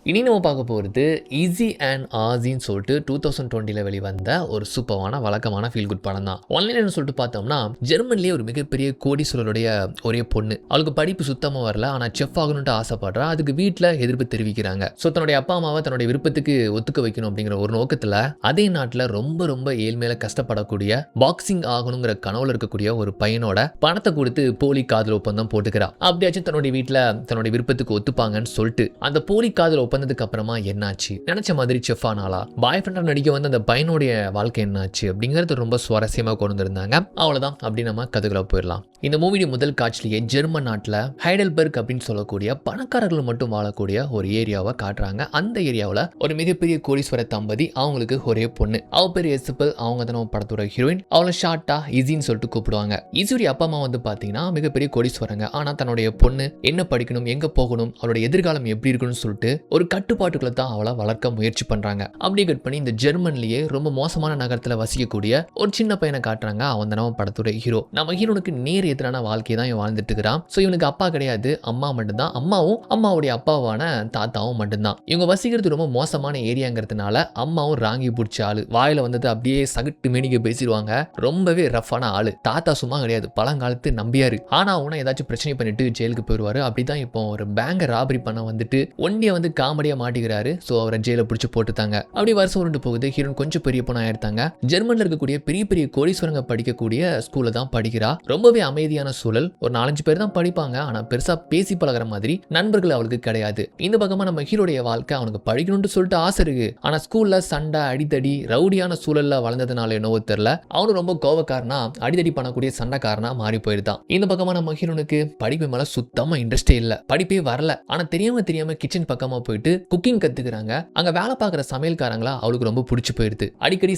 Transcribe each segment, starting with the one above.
இனி நம்ம பார்க்க போகிறது ஈஸி அண்ட் ஆசின்னு சொல்லிட்டு 2020 வெளிவந்த ஒரு சூப்பரான வழக்கமான ஃபீல் குட் படம் தான். ஆன்லைன் சொல்லிட்டு பார்த்தோம்னா ஜெர்மன்லேயே ஒரு மிகப்பெரிய கோடீஸ்வரருடைய ஒரே பொண்ணு. அவளுக்கு படிப்பு சுத்தமாக வரல, ஆனால் செஃப் ஆகணும்ட்டு ஆசைப்படுறா. அதுக்கு வீட்டில் எதிர்ப்பு தெரிவிக்கிறாங்க. ஸோ தன்னுடைய அப்பா அம்மாவை தன்னுடைய விருப்பத்துக்கு ஒத்துக்க வைக்கணும் அப்படிங்கிற ஒரு நோக்கத்தில் அதே நாட்டில் ரொம்ப ரொம்ப ஏழ்மையில கஷ்டப்படக்கூடிய பாக்ஸிங் ஆகணுங்கிற கனவுல இருக்கக்கூடிய ஒரு பையனோட பணத்தை கொடுத்து போலி காதல் ஒப்பந்தம் போட்டுக்கிறா. அப்படியாச்சும் தன்னுடைய வீட்டில் தன்னுடைய விருப்பத்துக்கு ஒத்துப்பாங்கன்னு சொல்லிட்டு அந்த போலி காதல் ஒப்பந்தத்துக்கு அப்புறமா என்னாச்சு, நினைச்ச மாதிரி செஃப் ஆனாலா, பாய் ஃப்ரெண்டா நடிக்க வந்து அந்த பையனுடைய வாழ்க்கை என்னாச்சு அப்படிங்கிறது ரொம்ப சுவாரஸ்யமா கொண்டு வந்திருந்தாங்க. அவ்வளவுதான், அப்படி நம்ம கதைக்குள்ள போயிடலாம். இந்த மூவியோட முதல் காட்சிலேயே ஜெர்மன் நாட்டில் ஹைடல்பர்க் அப்படின்னு சொல்லக்கூடிய பணக்காரர்கள் மட்டும் வாழக்கூடிய ஒரு ஏரியாவை காட்டுறாங்க. அந்த ஏரியாவில் ஒரு மிகப்பெரிய கோடீஸ்வர தம்பதி, அவங்களுக்கு ஒரே பொண்ணு. அவ பேர் எசிபல். அவங்க தான் நம்ம படத்தோட ஹீரோயின். அவளை ஷார்ட்டா இசின்னு சொல்லிட்டு கூப்பிடுவாங்க. இசுடைய அப்பா அம்மா வந்து பாத்தீங்கன்னா மிகப்பெரிய கோடீஸ்வரங்க. ஆனா தன்னுடைய பொண்ணு என்ன படிக்கணும், எங்க போகணும், அவளோட எதிர்காலம் எப்படி இருக்குன்னு சொல்லிட்டு ஒரு கட்டுப்பாட்டுக்குள்ள தான் அவளை வளர்க்க முயற்சி பண்றாங்க. அப்படி கட் பண்ணி இந்த ஜெர்மன்லயே ரொம்ப மோசமான நகரத்துல வசிக்கக்கூடிய ஒரு சின்ன பையனை காட்டுறாங்க. அவன் தான் படத்தோட ஹீரோ. நம்ம ஹீரோனுக்கு நேர் எதிரான வாழ்க்கையை தான் இவன் வாழ்ந்துட்டு இருக்கிறான். ஸோ இவனுக்கு அப்பா கிடையாது, அம்மா மட்டும்தான். அம்மாவும் அம்மாவுடைய அப்பாவான தாத்தாவும் மட்டும்தான். இவங்க வசிக்கிறது ரொம்ப மோசமான ஏரியாங்கிறதுனால அம்மாவும் ராங்கி பிடிச்ச ஆளு. வாயில வந்தது அப்படியே சகட்டு மேனிக்க பேசிடுவாங்க. ரொம்பவே ரஃபான ஆளு. தாத்தா சும்மா கிடையாது, பழங்காலத்து நம்பியாரு. ஆனா அவனை ஏதாச்சும் பிரச்சனை பண்ணிட்டு ஜெயிலுக்கு போயிடுவாரு. அப்படிதான் இப்போ ஒரு பேங்கை ராபரி பண்ண வந்துட்டு ஒண்டிய வந்து காமெடியா மாட்டிக்கிறாரு. சோ அவரை ஜெயில பிடிச்சு போட்டுட்டாங்க. அப்படி வருஷம் உருண்டு போகுது. ஹீரோன் கொஞ்சம் பெரிய பொண்ணா ஆயிருந்தாங்க. ஜெர்மன்ல இருக்கக்கூடிய பெரிய பெரிய கோடீஸ்வரங்க படிக்கக்கூடிய ஸ்கூல்ல தான் படிக்கிறா. ரொம்பவே அமைதியான சூழல். ஒரு 4-5 பேர் தான் படிப்பாங்க. ஆனா பெருசா பேசி பழகிற மாதிரி நண்பர்கள் அவளுக்கு கிடையாது. இந்த பக்கமா நம்ம ஹீரோடைய வாழ்க்கை, அவனுக்கு படிக்கணும்னு சொல்லிட்டு ஆசை இருக்கு. ஆனா ஸ்கூல்ல சண்டை அடித்தடி ரவுடியான சூழல்ல வளர்ந்ததுனால என்னவோ தெரியல, அவனு ரொம்ப கோவக்காரனா அடிதடி பண்ணக்கூடிய சண்டைக்காரனா மாறி போயிருந்தான். இந்த பக்கமா நம்ம ஹீரோனுக்கு படிப்பு மேல சுத்தமா இன்ட்ரெஸ்டே இல்ல. படிப்பே வரல. ஆனா தெரியாம கிச்சன் பக்கமா போயிட்டு குக்கிங் கத்துக்கிறாங்க. அங்க வேலை பார்க்குற சமையல்காரங்களா அவளுக்கு ரொம்ப பிடிச்சி போயிருது. அடிக்கடி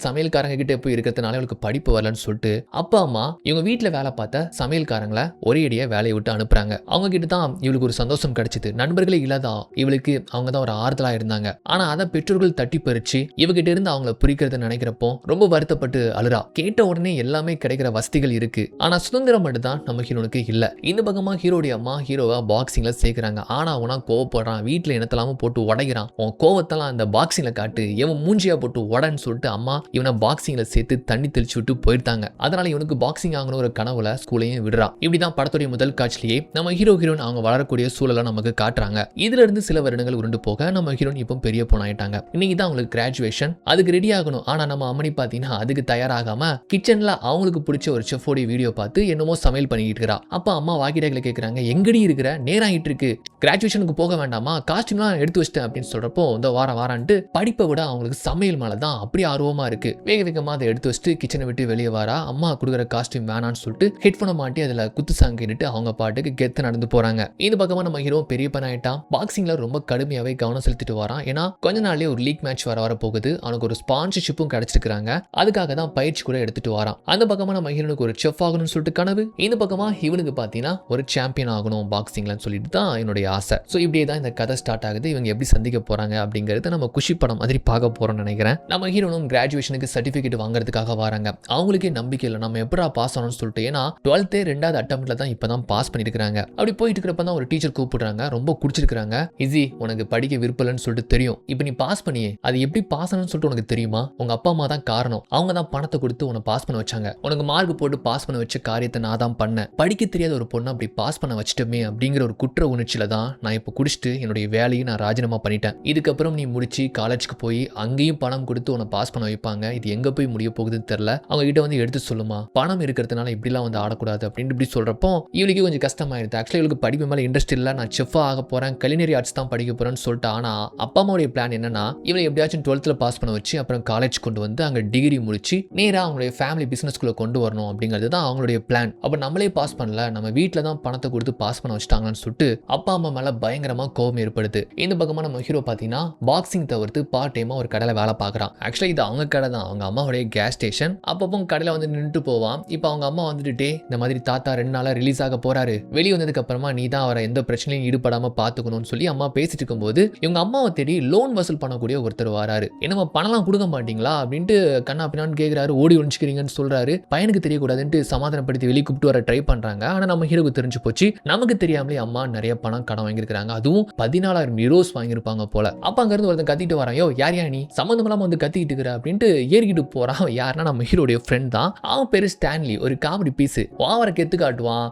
சமையல்காரங்க கிட்ட போய் இருக்கிறதுனால அவளுக்கு படிப்பு வரலன்னு சொல்லிட்டு அப்பா அம்மா இவங்க வீட்டுல வேலை பார்த்த சமையல்காரங்களை ஒரே அடியா வேலையை விட்டு அனுப்புறாங்க. அவங்க கிட்ட தான் இவளுக்கு ஒரு சந்தோஷம் கிடைச்சது. நண்பர்களே இல்லாதா இவளுக்கு அவங்க தான் ஒரு ஆறுதலா இருந்தாங்க. ஆனா அதை பெற்றோர்கள் தட்டி பறிச்சு இவகிட்ட இருந்து அவங்கள புரிக்கிறத நினைக்கிறப்போ ரொம்ப வருத்தப்பட்டு அழுறா. கேட்ட உடனே எல்லாமே கிடைக்கிற வசதிகள் இருக்கு, ஆனா சுதந்திரம் மட்டும் தான் நம்ம ஹீரோனுக்கு இல்ல. இந்த பக்கமா ஹீரோடைய அம்மா ஹீரோவா பாக்ஸிங்ல சேர்க்கிறாங்க. ஆனா அவனா கோவப்படுறான். வீட்டுல இனத்தெல்லாம போட்டு உடைக்கிறான். உன் கோவத்தெல்லாம் அந்த பாக்ஸிங்ல காட்டு, இவன் மூஞ்சியா போட்டு உடன்னு சொல்லிட்டு அம்மா இவனை பாக்ஸிங்ல சேர்த்து தண்ணி தெளிச்சு விட்டு போயிட்டாங்க. அதனால இவனுக்கு பாக்ஸிங் ஆகணும் ஒரு கனவுல ஸ்கூலையும் விடுறான். இப்படிதான் படத்துடைய முதல் காட்சிலேயே நம்ம ஹீரோயின் அவங்க வளரக்கூடிய சூழலை நமக்கு காட்டுறாங்க. இதுல இருந்து சில வருடங்கள் உருண்டு போக நம்ம ஹீரோயின் இப்போ பெரிய பொண்ணாயிட்டாங்க. இன்னைக்கு தான் அவங்களுக்கு கிராஜுவேஷன். அதுக்கு ரெடி ஆகணும். ஆனா நம்ம அம்மனி பாத்தீங்கன்னா அதுக்கு தயாராகாம கிச்சன்ல அவங்களுக்கு பிடிச்ச ஒரு செஃபோடைய வீடியோ பார்த்து என்னமோ சமையல் பண்ணிட்டு இருக்கா. அப்ப அம்மா வாக்கிடாக்களை கேட்கறாங்க, எங்கடி இருக்கிற, நேராகிட்டு இருக்கு, கிராஜுவேஷனுக்கு போக வேண்டாமா, காஸ்டியூம்லாம் எடுத்து வச்சிட்டேன் அப்படின்னு சொல்றப்போ இந்த வாரான்ட்டு படிப்பை விட அவங்களுக்கு சமையல் மேலதான் அப்படி ஆர்வமா இருக்கு. வேக வேகமா அதை எடுத்து வச்சுட்டு கிச்சனை விட்டு வெளியே வரா. அம்மா கொடுக்குற காஸ்டியூம் வேணான்னு சொல்லிட்டு ஹெட்போனை மாட்டி அதுல குத்து சாங் கேட்டுட்டு அவங்க பாட்டுக்கு கெத்து நடந்து போறாங்க. இந்த பக்கமா நம்ம ஹீரோ பெரிய பையனாயிட்டான். பாக்ஸிங்ல ரொம்ப கடுமையாவே கவனம் செலுத்திட்டு வரான். ஏன்னா கொஞ்ச நாள்லயே ஒரு லீக் மேட்ச் வர போகுது. அவனுக்கு ஒரு ஸ்பான்சர்ஷிப்பும் கிடைச்சிருக்காங்க. அதுக்காக தான் பயிற்சி கூட எடுத்துட்டு வரான். அந்த பக்கமா நம்ம ஹீரோனுக்கு ஒரு செஃப் ஆகணும்னு சொல்லிட்டு கனவு. இந்த பக்கமா இவனுக்கு பாத்தீங்கன்னா ஒரு சாம்பியன் ஆகணும் பாக்ஸிங்லன்னு சொல்லிட்டு தான் என்னுடைய ஆசை. ஸோ இப்படியே தான் இந்த கதை ஸ்டார்ட் ஆகுது. இவங்க எப்படி சந்திக்க போறாங்க அப்படிங்கறது நம்ம குஷி படம் மாதிரி பார்க்க போறோம்னு நினைக்கிறேன். நம்ம ஹீரோனும் கிராஜுவேஷனுக்கு சர்டிபிகேட் வாங்குறதுக்காக வராங்க. அவங்களுக்கே நம்பிக்கை இல்லை, நம்ம எப்படா பாஸ் ஆகணும்னு சொல்லிட்டு. ஏன்னா 12th 2வது அட்டம்ப்ட்ல தான் இப்பதான் பாஸ் பண்ணிருக்காங்க. அப்படி போயிட்டு இருக்கிறப்ப தான் ஒரு டீச்சர் கூப்பிடுறாங்க. ரொம்ப குடிச்சிருக்காங்க. இசி, உனக்கு படிக்க விருப்பலன்னு சொல்லிட்டு தெரியும். இப்போ நீ பாஸ் பண்ணியே, அது எப்படி பாஸ் ஆனு சொல்லிட்டு உனக்கு தெரியுமா? உங்க அப்பா அம்மா தான் காரணம். அவங்க தான் பணத்தை கொடுத்து உன்னை பாஸ் பண்ண வச்சாங்க. உனக்கு மார்க் போட்டு பாஸ் பண்ண வச்ச காரியத்தை நான் தான் பண்ணேன். படிக்க தெரியாத ஒரு பொண்ணு அப்படி பாஸ் பண்ண வச்சிட்டோமே அப்படிங்கிற ஒரு குற்ற உணர்ச்சியில தான் நான் இப்போ குடிச்சிட்டு என்னுடைய வேலையை நான் ராஜினாமா பண்ணிட்டேன். இதுக்கப்புறம் நீ முடிச்சு காலேஜுக்கு போய் அங்கேயும் பணம் கொடுத்து உன்னை பாஸ் பண்ண வைப்பாங்க. இது எங்க போய் முடிய போகுதுன்னு தெரியல. அவங்க கிட்ட வந்து எடுத்து சொல்லுமா, பணம் இருக்கிறதுனால இப்படிலாம் வந்து ஆடக்கூடாது அப்படின்னு இப்படி சொல்றப்போ இவளுக்கு கொஞ்சம் கஷ்டமாயிருது. ஆக்சுவலி இவளுக்கு படிப்பு மேல இன்ட்ரெஸ்ட் இல்ல, நான் செஃபா ஆக போறேன், கலினரி ஆர்ட்ஸ் தான் படிக்க போறேன்னு சொல்லிட்டு. ஆனா அப்பா அம்மாவுடைய பிளான் என்னன்னா இவளை எப்படியாச்சும் 12th பாஸ் பண்ண வச்சு அப்புறம் காலேஜ் கொண்டு வந்து அங்க டிகிரி முடிச்சு நேரா அவங்களுடைய ஃபேமிலி பிசினஸ்குள்ள கொண்டு வரணும் அப்படிங்கிறது தான் அவங்களுடைய பிளான். அப்ப நம்மளே பாஸ் பண்ணல, நம்ம வீட்டுல தான் பணத்தை கொடுத்து பாஸ் பண்ண வச்சுட்டாங்கன்னு சொல்லிட்டு அப்பா அம்மா மேல பயங்கரமா கோபம் ஏற்படுது. இந்த பக்கமா நம்ம ஹீரோ பாத்தீங்கன்னா பாக்ஸிங் தவிர்த்து பார்ட் டைமா ஒரு கடையில வேலை பார்க்கறான். ஆக்சுவலி இது அவங்க கடை தான், அவங்க அம்மாவுடைய கேஸ் ஸ்டேஷன். அப்பப்போ கடையில வந்து நின்றுட்டு போவான். இப்போ அவங்க அம்மா வந்துட்டு இந்த மாதிரி தாத்தா 2 நாளா ரிலீஸ் ஆக போறாரு, வெளியே வந்ததுக்கு அப்புறமா நீ தான் அவரை எந்த பிரச்சனையும் ஈடுபடாம பாத்துக்கணும்னு சொல்லி அம்மா பேசிட்டு இருக்கும்போது இவங்க அம்மாவை தேடி லோன் வசூல் பண்ணக்கூடிய ஒருத்தர் வராரு. என்னமா பணம்லாம் கொடுக்க மாட்டீங்களா அப்படின்ட்டு கண்ணா பின்னான்னு கேட்கிறாரு. ஓடி ஒழிச்சுக்கிறீங்கன்னு சொல்றாரு. பையனுக்கு தெரியக்கூடாதுன்ட்டு சமாதானப்படுத்தி வெளியே கூப்பிட்டு வர ட்ரை பண்றாங்க. ஆனா நம்ம ஹீரோக்கு தெரிஞ்சு போச்சு, நமக்கு தெரியாமலே அம்மா நிறைய பணம் கடன் வாங்கியிருக்காங்க. அதுவும் 14,000 மிரோஸ் வாங்கியிருப்பாங்க போல. அப்ப அங்க இருந்து ஒருத்தன் கத்திட்டு வரான், யோ யார் நீ சம்மந்தம் இல்லாம வந்து கத்திட்டு இருக்கிற அப்படின்ட்டு ஏறிக்கிட்டு போறான். யாருன்னா நம்ம ஹீரோடைய ஃப்ரெண்ட் தான். அவன் பேரு ஸ்டான்லி. ஒரு காமெடி பீஸ். ஓவர கெத்து காட்டுவான்,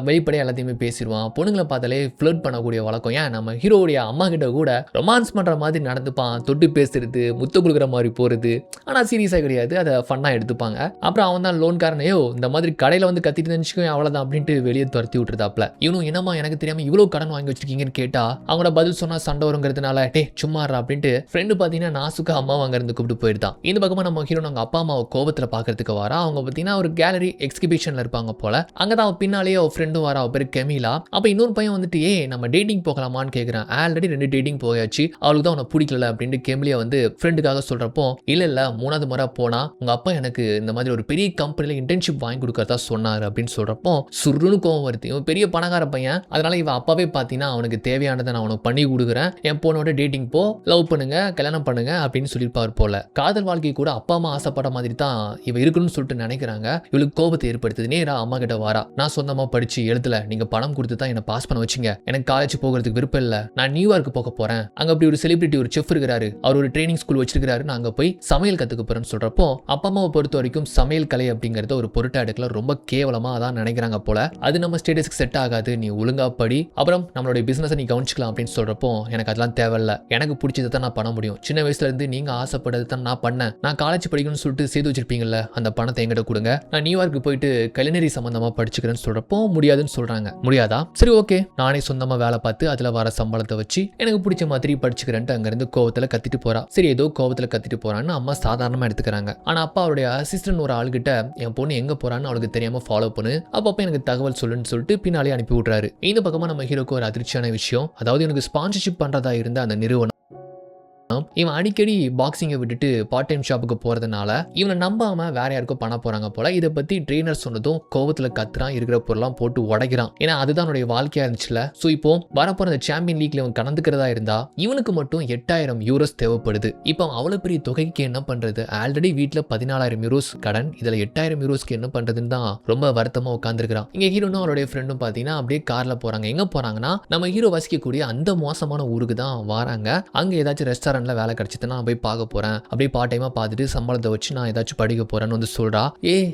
வெளிப்படையா எல்லாத்தையுமே பேசிடுவான். பொண்ணுங்களை பார்த்தாலே ஃப்ளர்ட் பண்ணக்கூடிய வழக்கம். ஏன் நம்ம ஹீரோடைய அம்மா கிட்ட கூட ரொமான்ஸ் பண்ற மாதிரி நடந்துப்பான். தொட்டு பேசுறது, முத்த கொடுக்குற மாதிரி போறது. ஆனா சீரியஸா கிடையாது, அதை ஃபன்னா எடுத்துப்பாங்க. அப்புறம் அவன் தான் லோன்காரனையோ இந்த மாதிரி கடையில வந்து கத்திட்டு நினைச்சுக்கோ அவ்வளவுதான் அப்படின்ட்டு வெளியே துரத்தி விட்டுருதாப்ல. இவனும் என்னமா எனக்கு தெரியாம இவ்வளவு கடன் வாங்கி வச்சிருக்கீங்கன்னு கேட்டா அவங்களோட பதில் சொன்னா சண்டை வருங்கிறதுனால டே சும்மாறா அப்படின்ட்டு ஃப்ரெண்டு பாத்தீங்கன்னா நாசுக்கா அம்மா அங்க இருந்து கூப்பிட்டு போயிருந்தான். இந்த பக்கமா நம்ம ஹீரோ அவங்க அப்பா அம்மாவை கோபத்துல பாக்குறதுக்கு வரா. அவங்க பாத்தீங்கன்னா ஒரு கேலரி எக்ஸிபிஷன்ல இருப்பாங்க போல. அங்கதான் அவ பின்னாலேயே அவ ஃப்ரெண்டும் வரா. அவ பேரு கெமிலா. அப்ப இன்னொரு பையன் வந்துட்டு நம்ம டேட்டிங் போகலாமான்னு கேக்குறான். ஆல்ரெடி 2 டேட்டிங் போயாச்சு, அவளுக்கு தான் உனக்கு பிடிக்கல அப்படின்ட்டு கெமிலியா வந்து ஃப்ரெண்டுக்காக சொல்றப்போ இல்ல 3வது முறை போனா உங்க அப்பா எனக்கு இந்த மாதிரி ஒரு பெரிய கம்பெனில இன்டர்ன்ஷிப் வாங்கி கொடுக்கறதா சொன்னாரு அப்படின்னு சொல்றப்போ சுருன்னு கோவம் வருது. இவன் பெரிய பணக்கார பையன், அதனால இவன் அப்பாவே பாத்தீங்கன்னா அவனுக்கு தேவையானதை நான் உனக்கு பண்ணி கொடுக்குறேன், என் பொண்ணோட டேட்டிங் போ, லவ் பண்ணுங்க, கல்யாணம் பண்ணுங்க அப்படின்னு சொல்லியிருப்பாரு போல. காதல் வாழ்க்கை கூட அப்பா அம்மா ஆசைப்பட்ட மாதிரி தான் இவ இருக்கணும்னு சொல்லிட்டு நினைக்கிறாங்க. இவளுக்கு கோபத்தை ஏற்படுத்துது. நேரா அம்மா கிட்ட வாரா. நான் சொந்தமா படிச்சு எழுதல, நீங்க பணம் கொடுத்து தான் என்ன பாஸ் பண்ண வச்சீங்க, எனக்கு காலேஜ் போகிறதுக்கு விருப்பம் இல்ல, நான் நியூயார்க் போக போறேன், அங்க அப்படி ஒரு செலிபிரிட்டி ஒரு செஃப் இருக்காரு, அவர் ஒரு ட்ரைனிங் ஸ்கூல் வச்சிருக்காரு, நான் அங்க போய் சமையல் கத்துக்க போறேன்னு சொல்றப்போ அப்பா அம்மாவை பொறுத்த வரைக்கும் சமையல் கலை அப்படிங்கறத ஒரு பொருட்டா எடுக்கல, ரொம்ப கேவலமா அதான் நினைக்கிறாங்க போல. அது நம்ம ஸ்டேட்டஸ்க்கு செட் ஆகாது, நீ ஒழுங்கா படி, அப்புறம் நம்மளுடைய பிசினஸ் நீ கவனிச்சுக்கலாம் அப்படின்னு சொல்றப்போ எனக்கு அதெல்லாம் தேவையில்ல, எனக்கு பிடிச்சதை தான் நான் பண்ண முடியும், சின்ன வயசுல இருந்து நீங்க ஆசைப்பட்டது தான் நான் பண்ணேன், நான் காலேஜ் படிக்கணும்னு சொல்லிட்டு சேர்த்து வச்சிருப்பீங்கல்ல அந்த பணத்தை எங்கிட்ட கொடுங்க, நான் நியூயார்க்கு போயிட்டு கலினரி சம்பந்தமா படிச்சுக்கிறேன்னு சொல்றப்போ முடியாதுன்னு சொல்றாங்க. முடியாதா? சரி ஓகே, நானே சொந்தமா வேலை பார்த்து அதுல வர சம்பளத்தை வச்சு எனக்கு பிடிச்ச மாதிரி படிச்சுக்கிறேன்ட்டு அங்க இருந்து கோவத்துல கத்திட்டு போறா. சரி ஏதோ கோவத்துல கத்திட்டு போறான்னு அம்மா சாதாரணமா எடுத்துக்கிறாங்க. ஆனா அப்பா அவருடைய அசிஸ்டன்ட் ஒரு ஆள்கிட்ட என் பொண்ணு எங்க போறான்னு அவளுக்கு தெரியாம ஃபாலோ பண்ணு, அப்பப்ப எனக்கு தகவல் சொல்லுன்னு சொல்லிட்டு பின்னாலே அனுப்பி விட்றாரு. இந்த பக்கமா நம்ம ஹீரோக்கு ஒரு அதிர்ச்சியான விஷயம், அதாவது எனக்கு ஸ்பான்சர்ஷிப் பண்றதா இருந்த அந்த நிறுவனம் இவன் அடிக்கடி பாக்ஸிங்கை விட்டுட்டு பார்ட் டைம் ஷாப்புக்கு போறதுனால இவனை நம்பாம வேற யாருக்கும் பண்ண போறாங்க போல. இதை பத்தி ட்ரெயினர் சொன்னதும் கோவத்துல கத்துறான், இருக்கிற பொருளாம் போட்டு உடைக்கிறான். ஏன்னா அதுதான் அவனுடைய வாழ்க்கையா இருந்துச்சுல. ஸோ இப்போ வரப்போற அந்த சாம்பியன் லீக்ல இவன் கலந்துக்கிறதா இருந்தா இவனுக்கு மட்டும் 8000 யூரோஸ் தேவைப்படுது. இப்போ அவ்வளவு பெரிய தொகைக்கு என்ன பண்றது? ஆல்ரெடி வீட்டுல 14,000 யூரோஸ் கடன், இதுல 8000 யூரோஸ்க்கு என்ன பண்றதுன்னு தான் ரொம்ப வருத்தமா உட்காந்துருக்கான். இங்க ஹீரோனும் அவருடைய ஃப்ரெண்டும் பாத்தீங்கன்னா அப்படியே கார்ல போறாங்க. எங்க போறாங்கன்னா நம்ம ஹீரோ வசிக்கக்கூடிய அந்த மோசமான ஊருக்கு தான் வராங்க. அங்க ஏதாச்சும் ரெஸ்டாரண்ட் வேலை கிடைச்சது நான் போய் பார்க்க போறேன், அப்படியே பார்ட் டைமா பார்த்துட்டு சம்பளத்தை வச்சு நான் ஏதாச்சும் படிக்க போறேன்னு வந்து சொல்றா.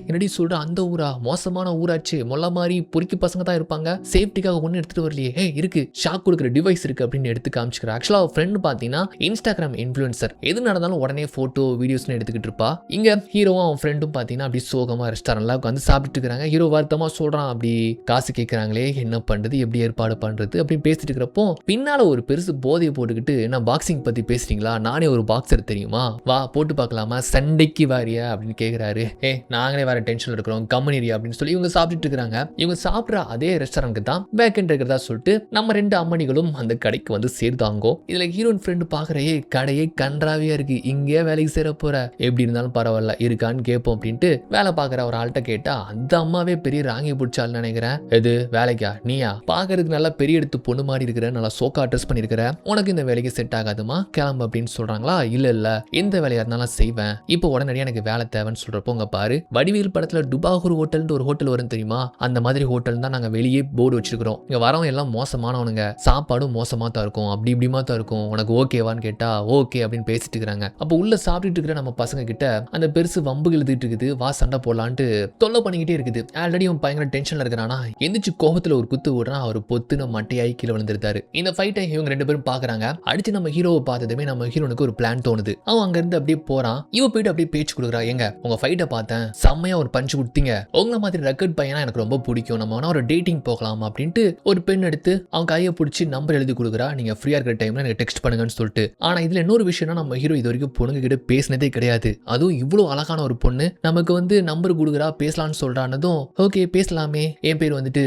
என்னடி சொல்ற, அந்த ஊரா? மோசமான ஊராச்சு, மொல்ல மாதிரி பொறுக்கி பசங்க தான் இருப்பாங்க, சேஃப்டிக்காக ஒண்ணு எடுத்துட்டு வரலையே. இருக்கு, ஷாக் கொடுக்குற டிவைஸ் இருக்கு அப்படின்னு எடுத்து காமிச்சுக்கிறா. ஆக்சுவலா ஃப்ரெண்ட் பாத்தீங்கன்னா இன்ஸ்டாகிராம் இன்ஃபுளுசர், எது நடந்தாலும் உடனே போட்டோ வீடியோஸ்னு எடுத்துக்கிட்டு இருப்பா. இங்க ஹீரோவும் அவன் ஃப்ரெண்டும் பாத்தீங்கன்னா அப்படி சோகமா ரெஸ்டாரண்ட்ல உட்காந்து சாப்பிட்டு இருக்காங்க. ஹீரோ வருத்தமா சொல்றான், அப்படி காசு கேட்கறாங்களே என்ன பண்றது, எப்படி ஏற்பாடு பண்றது அப்படின்னு பேசிட்டு இருக்கிறப்போ பின்னால ஒரு பெருசு போதையை போட்டுக்கிட்டு என்ன பாக்ஸிங் பத்தி பேசுறீங்களா, நானே ஒரு பாக்ஸர் தெரியுமா, வா போட்டு பார்க்கலாமா, சண்டைக்கு வாரியா அப்படின்னு கேட்குறாரு. நாங்களே வேற டென்ஷன்ல இருக்கிறோம், கம்பெனிரியா அப்படின்னு சொல்லி இவங்க சாப்பிட்டுட்டு இருக்காங்க. இவங்க சாப்பிட்ற அதே ரெஸ்டாரண்ட்க்கு தான் வேக்கண்ட் இருக்கிறதா சொல்லிட்டு நம்ம 2 அம்மணிகளும் அந்த கடைக்கு வந்து சேர்த்தாங்கோ. இதுல ஹீரோயின் ஃப்ரெண்டு பாக்குறே, கடையே கன்றாவியா இருக்கு, இங்கே வேலைக்கு சேர போற, எப்படி இருந்தாலும் பரவாயில்ல இருக்கான்னு கேட்போம் அப்படின்ட்டு வேலை பார்க்குற ஒரு ஆள்கிட்ட கேட்டா அந்த அம்மாவே பெரிய ராங்கி பிடிச்சாலும் நினைக்கிறேன். எது வேலைக்கா? நீயா? பாக்குறதுக்கு நல்லா பெரிய எடுத்து பொண்ணு மாதிரி இருக்கிற, நல்லா சோக்கா ட்ரெஸ் பண்ணிருக்கிற, உனக்கு இந்த வேலைக்கு செட் ஆகாதுமா, கிளம்பு அப்படின்னு சொல்றாங்களா. இல்ல எந்த வேலையா இருந்தாலும் செய்வேன், இப்போ உடனடியாக எனக்கு வேலை தேவைன்னு சொல்றப்போ உங்க பாரு வடிவேல் படத்துல டுபாகூர் ஹோட்டல்னு ஒரு ஹோட்டல் வரும் தெரியுமா, அந்த மாதிரி ஹோட்டல் தான் நாங்க வெளியே போர்டு வச்சிருக்கிறோம், இங்க வரவங்க எல்லாம் மோசமானவனுங்க, சாப்பாடும் மோசமா தான் இருக்கும், அப்படி இப்படிமா தான் இருக்கும், உனக்கு ஓகேவான்னு கேட்டா ஓகே அப்படின்னு பேசிட்டு இருக்காங்க. அப்போ உள்ள சாப்பிட்டுட்டு இருக்கிற நம்ம பசங்க கிட்ட அந்த பெருசு வம்பு எழுதிட்டு இருக்குது, வா சண்டை போடலான்ட்டு தொல்லை பண்ணிக்கிட்டே இருக்குது. ஆல்ரெடி அவன் பயங்கர டென்ஷன்ல இருக்கிறானா, எந்திரிச்சு கோபத்துல ஒரு குத்து விடுறான், அவர் பொத்துன மட்டையாய் கீழே விழுந்திருந்தாரு. இந்த ஃபைட்டை இவங்க 2 பேரும் பாக்குறாங்க. அடிச்சு நம்ம ஹீரோவை பார்த்ததுமே நம்ம ஹீரோனுக்கு ஒரு பிளான் தோணுது. அவன் அங்க இருந்து அப்படியே போறான். இவ போயிட்டு அப்படியே பேச்சு கொடுக்குறா, எங்க உங்க ஃபைட்டை பார்த்தேன், செம்மையா ஒரு பஞ்ச் கொடுத்தீங்க, உங்களை மாதிரி ரெக்கார்ட் பையனா எனக்கு ரொம்ப பிடிக்கும், நம்ம வேணா ஒரு டேட்டிங் போகலாம் அப்படின்ட்டு ஒரு பெண் எடுத்து அவன் கையை பிடிச்சி நம்பர் எழுதி கொடுக்குறா, நீங்க ஃப்ரீயா இருக்கிற டைம்ல எனக்கு டெக்ஸ்ட் பண்ணுங்கன்னு சொல்லிட்டு. ஆனா இதுல இன்னொரு விஷயம்னா நம்ம ஹீரோ இது வரைக்கும் பொண்ணுங்க கிட்ட பேசினதே கிடையாது. அதுவும் இவ்வளவு அழகான ஒரு பொண்ணு நமக்கு வந்து நம்பர் கொடுக்குறா, பேசலாம்னு சொல்றானதும் ஓகே பேசலாமே, என் பேர் வந்துட்டு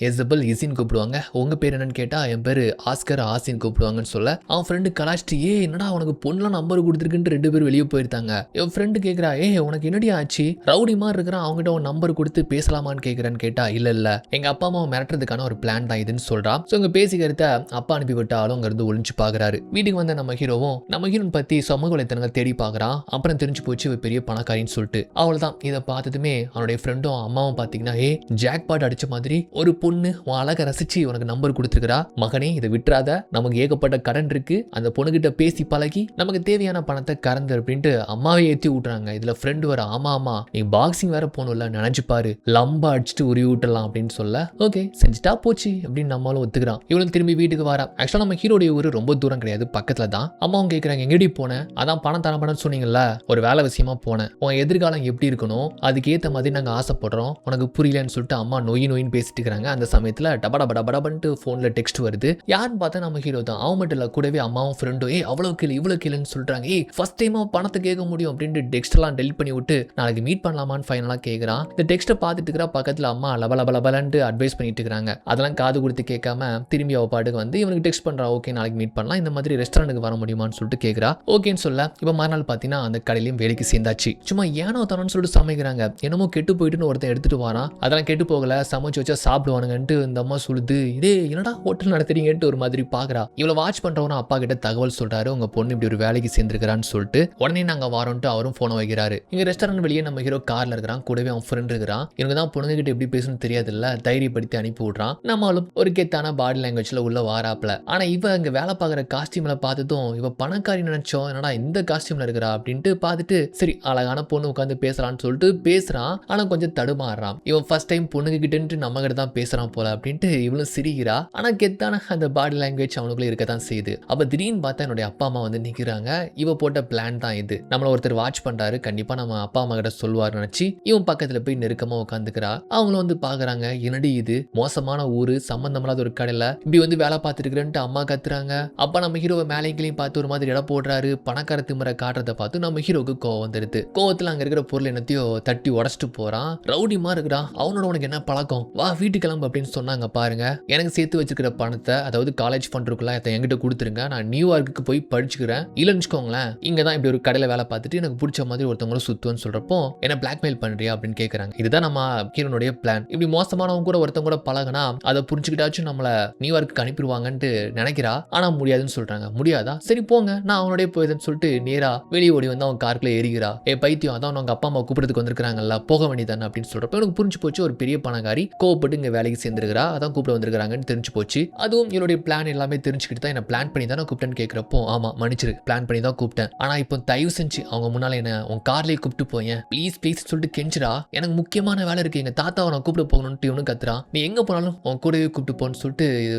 எசபல் இசின் கூப்பிடுவாங்க, உங்க பேர் என்னன்னு கேட்டா என் பேரு ஆஸ்கர் ஆசின் கூப்பிடுவாங்கன்னு சொல்ல அவன் ஃப்ரெண்டு கலாச்சிட்டு, என்ன என்னடா உனக்கு பொண்ணுலாம் நம்பர் கொடுத்துருக்குன்ட்டு 2 பேரும் வெளியே போயிருந்தாங்க. என் ஃப்ரெண்டு கேட்குறா, உனக்கு என்னடி ஆச்சு, ரவுடி மாதிரி இருக்கிறான், அவங்ககிட்ட உன் நம்பர் கொடுத்து பேசலாமான்னு கேட்குறேன்னு கேட்டா, இல்ல எங்க அப்பா அம்மாவை மிரட்டுறதுக்கான ஒரு பிளான் தான் இதுன்னு சொல்றா. ஸோ இங்க பேசிக்கிறத அப்பா அனுப்பி விட்டாலும் அங்க இருந்து ஒளிஞ்சு பாக்குறாரு. வீட்டுக்கு வந்த நம்ம ஹீரோன் பத்தி சமூக வலைத்தளங்களை தேடி பாக்குறான். அப்புறம் தெரிஞ்சு போச்சு இவ பெரிய பணக்காரின்னு சொல்லிட்டு. அவ்வளவுதான். இதை பார்த்ததுமே அவனுடைய ஃப்ரெண்டும் அம்மாவும் பாத்தீங்கன்னா, ஜாக் பாட் அடிச்ச மாதிரி ஒரு பொண்ணு உன் அழகை ரசிச்சு உனக்கு நம்பர் கொடுத்துருக்கா, மகனே இதை விட்டுறாத, நமக்கு ஏகப்பட்ட கடன் இருக்கு, அந்த பொண்ணுகிட்ட பேசி பழகி நமக்கு தேவையான பணத்தை கறந்து அப்படின்ட்டு அம்மாவை ஏற்றி விட்டுறாங்க. இதுல ஃப்ரெண்டு வர, ஆமா நீ பாக்ஸிங் வேற போகணும்ல, நினைச்சு பாரு, லம்பா அடிச்சுட்டு உருவி விட்டுலாம் அப்படின்னு சொல்ல, ஓகே செஞ்சுட்டா போச்சு அப்படின்னு நம்மளும் ஒத்துக்கிறான். இவளும் திரும்பி வீட்டுக்கு வரா. ஆக்சுவலா நம்ம ஹீரோடைய ஊர் ரொம்ப தூரம் கிடையாது, பக்கத்துல தான். அம்மாவும் கேட்கறாங்க, எங்கடி போனேன், அதான் பணம் தரப்படன்னு சொன்னீங்கல்ல, ஒரு வேலை விஷயமா போனேன், உன் எதிர்காலம் எப்படி இருக்கணும் அதுக்கு ஏத்த மாதிரி நாங்க ஆசைப்படுறோம், உனக்கு புரியலன்னு சொல்லிட்டு அம்மா நொயின்னு பேசிட்டு இருக்காங்க. அந்த சமயத்துல டபடபடபடபன்ட்டு போன்ல டெக்ஸ்ட் வருது. யாருன்னு பார்த்தா நம்ம ஹீரோ தான். அவன் மட்டும் இல்ல, கூடவே அம்மாவும் ஃப்ரெண்டும் அவ்வளவு கீழே இவ்வளவு கீழேன்னு சொல்றாங்க. ஃபர்ஸ்ட் டைமா பணத்தை கேட்க முடியும் அப்படின்ட்டு டெக்ஸ்ட் எல்லாம் டெலிட் பண்ணி விட்டு நாளைக்கு மீட் பண்ணலாமான்னு ஃபைனலா கேட்கறான். இந்த டெக்ஸ்ட்டை பார்த்துட்டு இருக்கிற பக்கத்துல அம்மா லபலபலபலன்ட்டு அட்வைஸ் பண்ணிட்டு இருக்காங்க. அதெல்லாம் காது கொடுத்து கேட்காம திரும்பி அவ பாட்டுக்கு வந்து இவனுக்கு டெக்ஸ்ட் பண்றா, ஓகே நாளைக்கு மீட் பண்ணலாம், இந்த மாதிரி ரெஸ்டாரண்ட்டுக்கு வர முடியுமான்னு சொல்லிட்டு கேட்கறா. ஓகேன்னு சொல்ல இப்ப மறுநாள் பார்த்தீங்கன்னா அந்த கடையிலையும் வேலைக்கு சேர்ந்தாச்சு. சும்மா ஏனோ தானோன்னு சொல்லிட்டு சமைக்கிறாங்க. என்னமோ கெட்டு போயிட்டுன்னு ஒருத்தன் எடுத்துட்டு வரான். அதெல்லாம் கெட்டு போகல, சமைச்சு வச்சா சாப்பிடுவானுங்கன்ட்டு இந்த அம்மா சொல்லுது. என்னடா ஹோட்டல் நடத்துறீங்கன்ட்டு ஒரு மாதிரி பாக்குறா. இவ்வளவு வாட்ச் பண்றவனா அப்பா கிட்ட தகவல் சொல்றாரு, உங்க பொண்ணு இப்படி ஒரு வேலைக்கு சேர்ந்திருக்கிறான்னு சொல்லிட்டு. உடனே நாங்க வரோம்ட்டு அவரும் போன வைக்கிறாரு. இங்க ரெஸ்டாரண்ட் வெளியே நம்ம ஹீரோ கார்ல இருக்கிறான், கூடவே அவன் ஃப்ரெண்ட் இருக்கிறான். இவங்க தான் பொண்ணுங்க கிட்ட எப்படி பேசணும்னு தெரியாதுல்ல, தைரியப்படுத்தி அனுப்பி விடுறான். நம்மளும் ஒரு கெத்தான பாடி லாங்குவேஜ்ல உள்ள வாராப்ல. ஆனா இவ இங்க வேலை பார்க்குற காஸ்டியூம்ல பார்த்ததும் இவ பணக்காரி நினைச்சோம், என்னடா இந்த காஸ்டியூம்ல இருக்கிறா அப்படின்ட்டு பார்த்துட்டு சரி அழகான பொண்ணு உட்காந்து பேசலான்னு சொல்லிட்டு பேசுறான். ஆனா கொஞ்சம் தடுமாறுறான். இவன் ஃபர்ஸ்ட் டைம் பொண்ணுங்க கிட்ட நம்ம கிட்ட தான் பேசுறான் போல அப்படின்ட்டு இவளும் சிரிக்கிறா. ஆனா கெத்தான அந்த பாடி லாங்குவேஜ் அவனுக்குள்ள இருக்கதான் செய்யுது. அப்ப திடீர்னு பார்த்தா என்னுடைய அப்பா அம்மா வந்து நிக்கிறாங்க. இவ போட்ட பிளான் தான் இது. நம்மள ஒருத்தர் வாட்ச் பண்றாரு, கண்டிப்பா நம்ம அப்பா அம்மா கிட்ட சொல்லுவார் நினைச்சு இவன் பக்கத்துல போய் நெருக்கமா உட்காந்துக்கிறா. அவங்களும் வந்து பாக்குறாங்க, என்னடி இது மோசமான ஊரு, சம்பந்தமில்லாத ஒரு கடையில இப்படி வந்து வேலை பார்த்துட்டு இருக்கிறேன்ட்டு அம்மா கத்துறாங்க. அப்பா நம்ம ஹீரோவை மேலைங்களையும் பார்த்து ஒரு மாதிரி இட போடுறாரு. பணக்கார திமுறை காட்டுறதை பார்த்து நம்ம ஹீரோக்கு கோவம் வந்துடுது. கோவத்துல அங்க இருக்கிற பொருள் என்னத்தையோ தட்டி உடச்சிட்டு போறான். ரவுடிமா இருக்கிறான். அவனோட உனக்கு என்ன பழக்கம், வா வீட்டு கிளம்பு அப்படின்னு சொன்னாங்க பாருங்க. எனக்கு சேர்த்து வச்சிருக்கிற பணத்தை, அதாவது காலேஜ் ஃபண்ட் இருக்குல்ல, என்கிட்ட கொடுத்துருங்க, நான் நியூயார்க்கு போய் படிச்சுக்கிறேன், இல்லைன்னு வச்சுக்கோங்களேன் இங்க தான் இப்படி ஒரு கடையில வேலை பார்த்துட்டு எனக்கு பிடிச்ச மாதிரி ஒருத்தவங்களும் சுத்துன்னு சொல்றப்போ என்ன பிளாக்மெயில் பண்றியா அப்படின்னு கேட்கறாங்க. இதுதான் நம்ம ஹீரோனுடைய பிளான். இப்படி மோசமானவங்க கூட ஒருத்தவங்க கூட பழகினா அதை புரிஞ்சுக்கிட்டாச்சும் நம்மள நியூயார்க்கு அனுப்பிடுவாங்கன்ட்டு நினைக்கிறா. ஆனா முடியாதுன்னு சொல்றாங்க. முடியாதா, சரி போங்க நான் அவனுடைய போயிடுன்னு சொல்லிட்டு நேரா வெளியே ஓடி வந்து அவன் காருக்குள்ள ஏறிக்கிறா. பைத்தியம், அதான் அவங்க அப்பா அம்மா கூப்பிடுறதுக்கு வந்திருக்காங்கல்ல, போக வேண்டியதானே அப்படின்னு சொல்றப்ப எனக்கு புரிஞ்சு போச்சு ஒரு பெரிய பணக்காரி கோவப்பட்டு இங்க வேலைக்கு சேர்ந்திருக்கிறா, அதான் கூப்பிட வந்திருக்காங்கன்னு தெரிஞ்சு போச்சு. அதுவும் என்னுடைய பிளான் எல்லாமே தெரிஞ்சுக்கிட்டு தான் என்ன பிளான் பண்ணி தான் கூப்பிட்டேன்னு கேட்கிறப்போ, ஆமா மன்னிச்சிரு, பிளான் பண்ணி தான் கூப்பிட்டேன், ஆனா இப்போ தயவு செஞ்சு அவங்க முன்னால என்ன உன் கார்லயே கூப்பிட்டு போயேன் ப்ளீஸ் ப்ளீஸ் சொல்லிட்டு கெஞ்சிரா. எனக்கு முக்கியமான வேலை இருக்கு, எங்க தாத்தாவை நான் கூப்பிட போகணும்னு இவனு கத்துறான். நீ எங்க போனாலும் உன் கூடவே கூப்பிட்டு போன்னு சொல்லிட்டு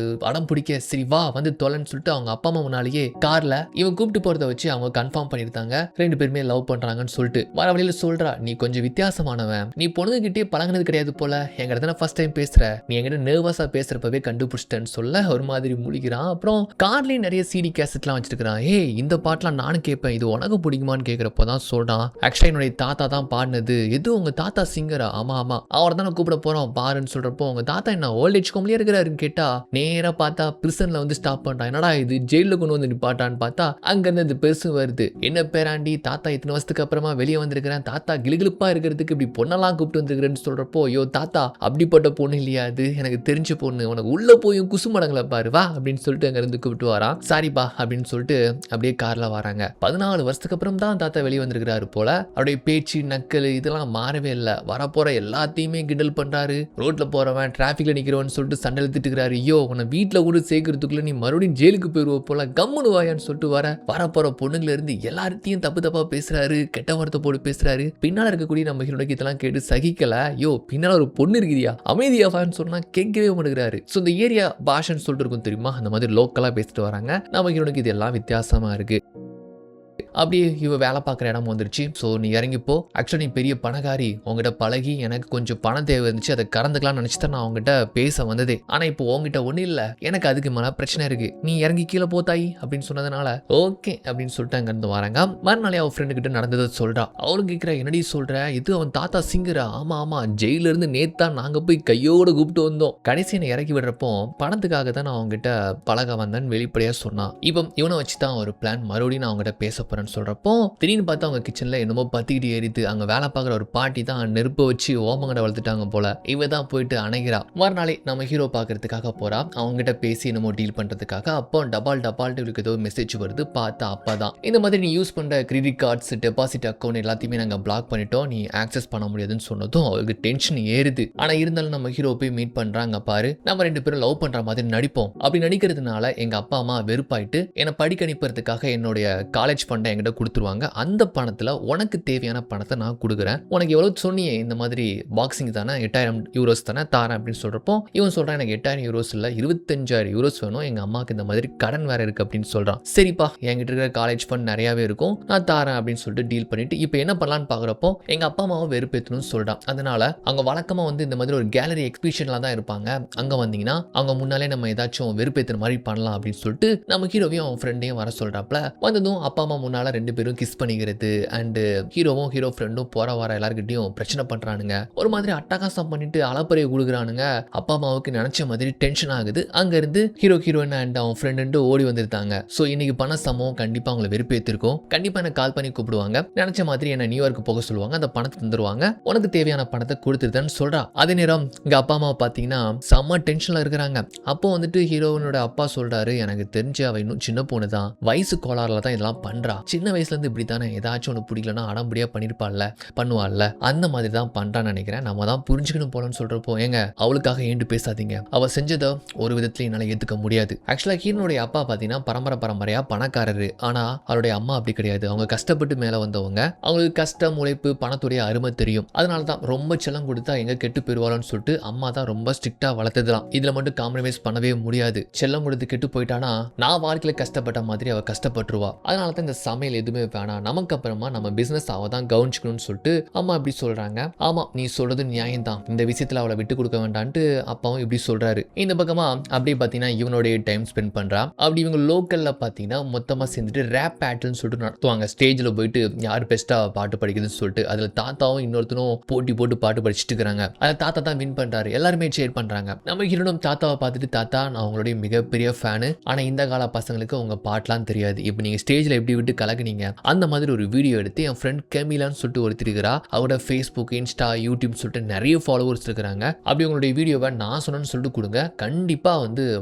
அடம் பிடிக்க, சரி வா வந்து தொலைன்னு சொல்லிட்டு அவங்க அப்பா அம்மா முன்னாலேயே கார்ல இவன் கூப்பிட்டு போறதை வச்சு அவங்க கன்ஃபார்ம் பண்ணிருந்தாங்க, 2 பேருமே லவ் பண்றாங்கன்னு சொல்லிட்டு. வர வழியில சொல்றா, நீ கொஞ்சம் வித்தியாசமானவன், நீ பொண்ணுங்க கிட்டே பழகினது கிடையாது போல, என்கிட்ட தானே ஃபர்ஸ்ட் டைம் பேசுற, நீ என்கிட்ட நர்வஸா பேசுறப்பவே கண்டுபிடிச்சிட்டேன்னு சொல்ல ஒரு மாதிரி முழிக்கிறான். அப்புறம் கார்லயும் நிறைய சிடி கேசட்லாம் வச்சிருக்கான். இந்த பாட்டுலாம் நானும் கேட்பேன், இது உனக்கு பிடிக்குமான்னு கேட்கிறப்போ தான் சொல்றான், ஆக்சுவலா என்னுடைய தாத்தா தான் பாடினது, எது உங்க தாத்தா சிங்கரா, ஆமா அவர் தானே கூப்பிட போறோம் பாருன்னு சொல்றப்போ, உங்க தாத்தா என்ன ஓல்ட் ஏஜ் ஹோம்லயே இருக்கிறாருன்னு கேட்டா நேரா பார்த்தா பிரிசன்ல வந்து ஸ்டாப் பண்றான். என்னடா இது ஜெயில கொண்டு வந்து நிப்பாட்டான்னு பார்த்தா அங்க இருந்து இந்த பெருசு வருது. என்ன பேராண்டி, தாத்தா இத்தனை வருஷத்துக்கு அப்புறமா வெளியே வந்திருக்கிறேன், தாத்தா கிளுகிளுப்பா இருக்கிறதுக்கு இப்படி பொண்ணெல்லாம் கூப்பிட்டு வந்துருக்கிறேன்னு சொல்றப்போ, ஐயோ தாத்தா அப்படிப்பட்ட பொண்ணு இல்லையா, அது எனக்கு தெரிஞ்ச பொண்ணு, உனக்கு உள்ள போயும் குசுமடங்களை பாரு வா அப்படின்னு சொல்லிட்டு அங்க இருந்து கூப்பிட்டு வரான். சாரிப்பா அப்படின்னு சொல்லிட்டு அப்படியே கார்ல வராங்க. 14 வருஷத்துக்கு அப்புறம் தான் தாத்தா வெளியே வந்திருக்கிறாரு போல. அவருடைய பேச்சு நக்கல் இதெல்லாம் மாறவே இல்லை. வரப்போற எல்லாத்தையுமே கிண்டல் பண்றாரு. ரோட்ல போறவன் டிராபிக்ல நிக்கிறவன்னு சொல்லிட்டு சண்டை எடுத்துட்டு இருக்கிறாரு. ஐயோ உன்னை வீட்டுல கூட சேர்க்கறதுக்குள்ள நீ மறுபடியும் ஜெயிலுக்கு போயிருவ போல, கம்முனு வாயான்னு சொல்லிட்டு வரப்போற பொண்ணுங்கள இருந்து எல்லாத்தையும் தப்பு தப்பா பேசுறாரு, கெட்ட வார்த்தை போட்டு பேசுறாரு. பின்னால இருக்கக்கூடிய நம்ம ஹீரோனுக்கு இதெல்லாம் கேட்டு சகிக்கல. ஐயோ பின்னால ஒரு பொண்ணு இருக்குதியா, அமைதியாவான்னு சொன்னா கேட்கவே மாட்டேங்கிறாரு. ஸோ இந்த ஏரியா பாஷன்னு சொல்லிட்டு இருக்கும் தெரியுமா, அந்த மாதிரி லோக்கலா பேசிட்டு வராங்க. நம்ம ஹீரோனுக்கு இதெல்லாம் வித்தியாசமா இருக்கு. அப்படியே இவ வேலை பார்க்குற இடம் வந்துருச்சு. ஸோ நீ இறங்கிப்போ, ஆக்சுவலி நீ பெரிய பணக்காரி, உங்ககிட்ட பழகி எனக்கு கொஞ்சம் பணம் தேவை இருந்துச்சு, அதை கறந்துக்கலாம்னு நினச்சி தான் நான் உங்ககிட்ட பேச வந்ததே. ஆனால் இப்போ உங்ககிட்ட ஒன்றும் இல்லை, எனக்கு அதுக்கு மேலே பிரச்சனை இருக்கு, நீ இறங்கி கீழே போத்தாயி அப்படின்னு சொன்னதுனால ஓகே அப்படின்னு சொல்லிட்டு அங்கேருந்து வராங்க. மறுநாளே அவள் ஃப்ரெண்டு கிட்ட நடந்ததை சொல்றா. அவளும் கேட்குறா, என்னடி சொல்ற, இது அவன் தாத்தா சிங்கரா? ஆமா ஆமா, ஜெயில இருந்து நேத்தா நாங்க போய் கையோட கூப்பிட்டு வந்தோம், கடைசி என்னை இறக்கி விடுறப்போ பணத்துக்காக தான் நான் அவங்ககிட்ட பழக வந்தேன்னு வெளிப்படையா சொன்னான். இப்போ இவனை வச்சு தான் ஒரு பிளான், மறுபடியும் நான் அவங்ககிட்ட பேச போறேன்னு சொல்றப்போ திடீர்னு பார்த்தா அவங்க கிச்சன்ல என்னமோ பத்திக்கிட்டு ஏறிது. அங்க வேலை பார்க்குற ஒரு பாட்டி தான் நெருப்பை வச்சு ஓமங்கடை வளர்த்துட்டாங்க போல. இவ தான் போயிட்டு அணைகிறா. மறுநாளே நம்ம ஹீரோ பார்க்கறதுக்காக போறா. அவங்ககிட்ட பேசி என்னமோ டீல் பண்றதுக்காக. அப்போ டபால் இவளுக்கு ஏதோ மெசேஜ் வருது. பார்த்தா அப்பா தான், இந்த மாதிரி நீ யூஸ் பண்ற கிரெடிட் கார்ட்ஸ், டெபாசிட் அக்கௌண்ட் எல்லாத்தையுமே நாங்க பிளாக் பண்ணிட்டோம், நீ ஆக்சஸ் பண்ண முடியாதுன்னு சொன்னதும் அவளுக்கு டென்ஷன் ஏறுது. ஆனா இருந்தாலும் நம்ம ஹீரோ போய் மீட் பண்றாங்க. பாரு, நம்ம ரெண்டு பேரும் லவ் பண்ற மாதிரி நடிப்போம். அப்படி நடிக்கிறதுனால எங்க அப்பா அம்மா வெறுப்பாயிட்டு என்னை படிக்க அனுப்புறதுக்காக என்னுடைய காலேஜ் ஃபண்டை என்கிட்ட கொடுத்துருவாங்க. அந்த பணத்துல உனக்கு தேவையான பணத்தை நான் கொடுக்குறேன். உனக்கு எவ்வளவு சொன்னியே, இந்த மாதிரி பாக்ஸிங் தானே, 8000 யூரோஸ் தானே தாரேன் அப்படின்னு சொல்றப்போ இவன் சொல்றான், எனக்கு 8000 யூரோஸ் இல்ல, 25,000 யூரோஸ் வேணும், எங்க அம்மாவுக்கு இந்த மாதிரி கடன் வேற இருக்கு அப்படின்னு சொல்றான். சரிப்பா, என்கிட்ட இருக்கிற காலேஜ் ஃபண்ட் நிறையவே இருக்கும், நான் தாரேன் அப்படின்னு சொல்லிட்டு டீல் பண்ணிட்டு இப்போ என்ன பண்ணலான்னு பாக்குறப்போ எங்க அப்பா அம்மாவை வெறுப்பேற்றணும்னு சொல்றான். அதனால அவங்க வழக்கமா இந்த மாதிரி ஒரு கேலரி எக்ஸிபிஷன்ல தான் இருப்பாங்க, அங்க வந்தீங்கன்னா அவங்க முன்னாலே நம்ம ஏதாச்சும் வெறுப்பேற்றுற மாதிரி பண்ணலாம் அப்படின்னு சொல்லிட்டு நம்ம ஹீரோவையும் அவன் ஃப்ரெண்டையும் வர சொல்றாப்ல. வந்ததும் அப்பா அம்மா முன்னால ரெண்டு பேரும் கிஸ் பண்ணிக்கிறது, அண்ட் ஹீரோவும் ஹீரோ ஃப்ரெண்டும் போற வர எல்லாருக்கிட்டையும் பிரச்சனை பண்றானுங்க. ஒரு மாதிரி அட்டகாசம் பண்ணிட்டு அலப்பறையை கொடுக்குறானுங்க. அப்பா அம்மாவுக்கு நினைச்ச மாதிரி டென்ஷன் ஆகுது. அங்க இருந்து ஹீரோயின் அண்ட் அவன் ஃப்ரெண்டு ஓடி வந்துருந்தாங்க. ஸோ இன்னைக்கு பண்ண சம்பவம் கண்டிப்பா அவங்களை வெறுப்பேற்றிருக்கும். கண்டிப்பா எனக்கு கால் பண்ணி கூப்பிடுவாங்க, நினைச்ச மாதிரி என்ன நியூயார்க்கு போக சொல்லுவாங்க, அந்த பணத்தை தந்துருவாங்க, உனக்கு தேவையான பணத்தை கொடுத்துருதான்னு சொல்றா. அதே நேரம் இங்க அப்பா அம்மா பாத்தீங்கன்னா செம்ம டென்ஷன்ல இருக்கிறாங்க. அப்போ ஹீரோனோட அப்பா சொல்றாரு, எனக்கு தெரிஞ்ச அவ இன்னும் சின்ன பொண்ணு தான், வயசு கோளாறுல தான் இதெல்லாம் பண்றா, சின்ன வயசுல இருந்து இப்படி தானே, ஏதாச்சும் ஒன்று பிடிக்கலன்னா அடம்படியா பண்ணிருப்பாள்ல, பண்ணுவாள்ல, அந்த மாதிரி தான் பண்றான்னு நினைக்கிறேன், நம்ம தான் புரிஞ்சுக்கணும் போலன்னு சொல்றப்போ, ஏங்க அவளுக்காக ஏண்டு பேசாதீங்க, அவ செஞ்சதை ஒரு விதத்துல என்னால ஏத்துக்க முடியாது. ஆக்சுவலா ஹீரோனுடைய அப்பா பாத்தீங்கன்னா பரம்பரையா பணக்காரரு. ஆனா அவருடைய அம்மா அப்படி கிடையாது. அவங்க கஷ்டப்பட்டு மேல வந்தவங்க, அவங்களுக்கு கஷ்டம், உழைப்பு, பணத்துடைய அருமை தெரியும். அதனால தான் ரொம்ப செல்லம் கொடுத்தா எங்க கெட்டு போயிருவாளோன்னு சொல்லிட்டு அம்மா தான் ரொம்ப ஸ்ட்ரிக்டா வளர்த்ததுலாம். இதுல மட்டும் காம்ப்ரமைஸ் பண்ணவே முடியாது. செல்லம் கொடுத்து கெட்டு போயிட்டானா நான் வாழ்க்கையில கஷ்டப்பட்ட மாதிரி அவ கஷ்டப்பட்டுருவா. அதனால தான் இந்த சமையல் எதுவுமே வேணாம், நமக்கு அப்புறமா நம்ம பிசினஸ் அவ தான் கவனிச்சுக்கணும்னு சொல்லிட்டு அம்மா இப்படி சொல்றாங்க. ஆமா, நீ சொல்றது நியாயம் தான், இந்த விஷயத்துல அவளை விட்டு கொடுக்க வேண்டான்ட்டு அப்பாவும் இப்படி சொல்றாரு. இந்த பக்கமா அப்படியே பாத்தீங்கன்னா இவனுடைய டைம் ஸ்பெண்ட் பண்றா. அப்படி இவங்க லோக்கல்ல பாத்தீங்கன்னா மொத்தமா சேர்ந்துட்டு ரேப் பேட்டில்னு சொல்லிட்டு நடத்துவாங்க. ஸ்டேஜ்ல போயிட்டு யார் பெஸ்டா பாட்டு படிக்குதுன்னு சொல்லிட்டு அதுல தாத்தாவும் இன்னொருத்தனும் போட்டி போட்டு பாட்டு படிச்சுட்டு இருக்காங்க. அதுல தாத்தா தான் வின் பண்றாரு, எல்லாருமே ஷேர் பண்றாங்க. நம்ம ஹீரோனும் தாத்தாவை பார்த்துட்டு, தாத்தா நான் உங்களுடைய மிகப்பெரிய ஃபேனு, ஆனா இந்த கால பசங்களுக்கு உங்க பாட்டெல்லாம் தெரியாது, இப்போ நீங்க ஸ்டேஜ்ல எப்படி விட்டு கலக்குனீங்க அந்த மாதிரி ஒரு வீடியோ எடுத்து என் ஃப்ரெண்ட் கேமிலான்னு சொல்லிட்டு ஒருத்தர் இருக்கிறா, அவரோட ஃபேஸ்புக், இன்ஸ்டா, யூடியூப் சொல்லிட்டு நிறைய ஃபாலோவர்ஸ் இருக்கிறாங்க. அப்படி உங்களுடைய வீடியோவை நான் சொன்னேன்னு சொல்லிட்டு கொடுங்க, கண்டிப்பா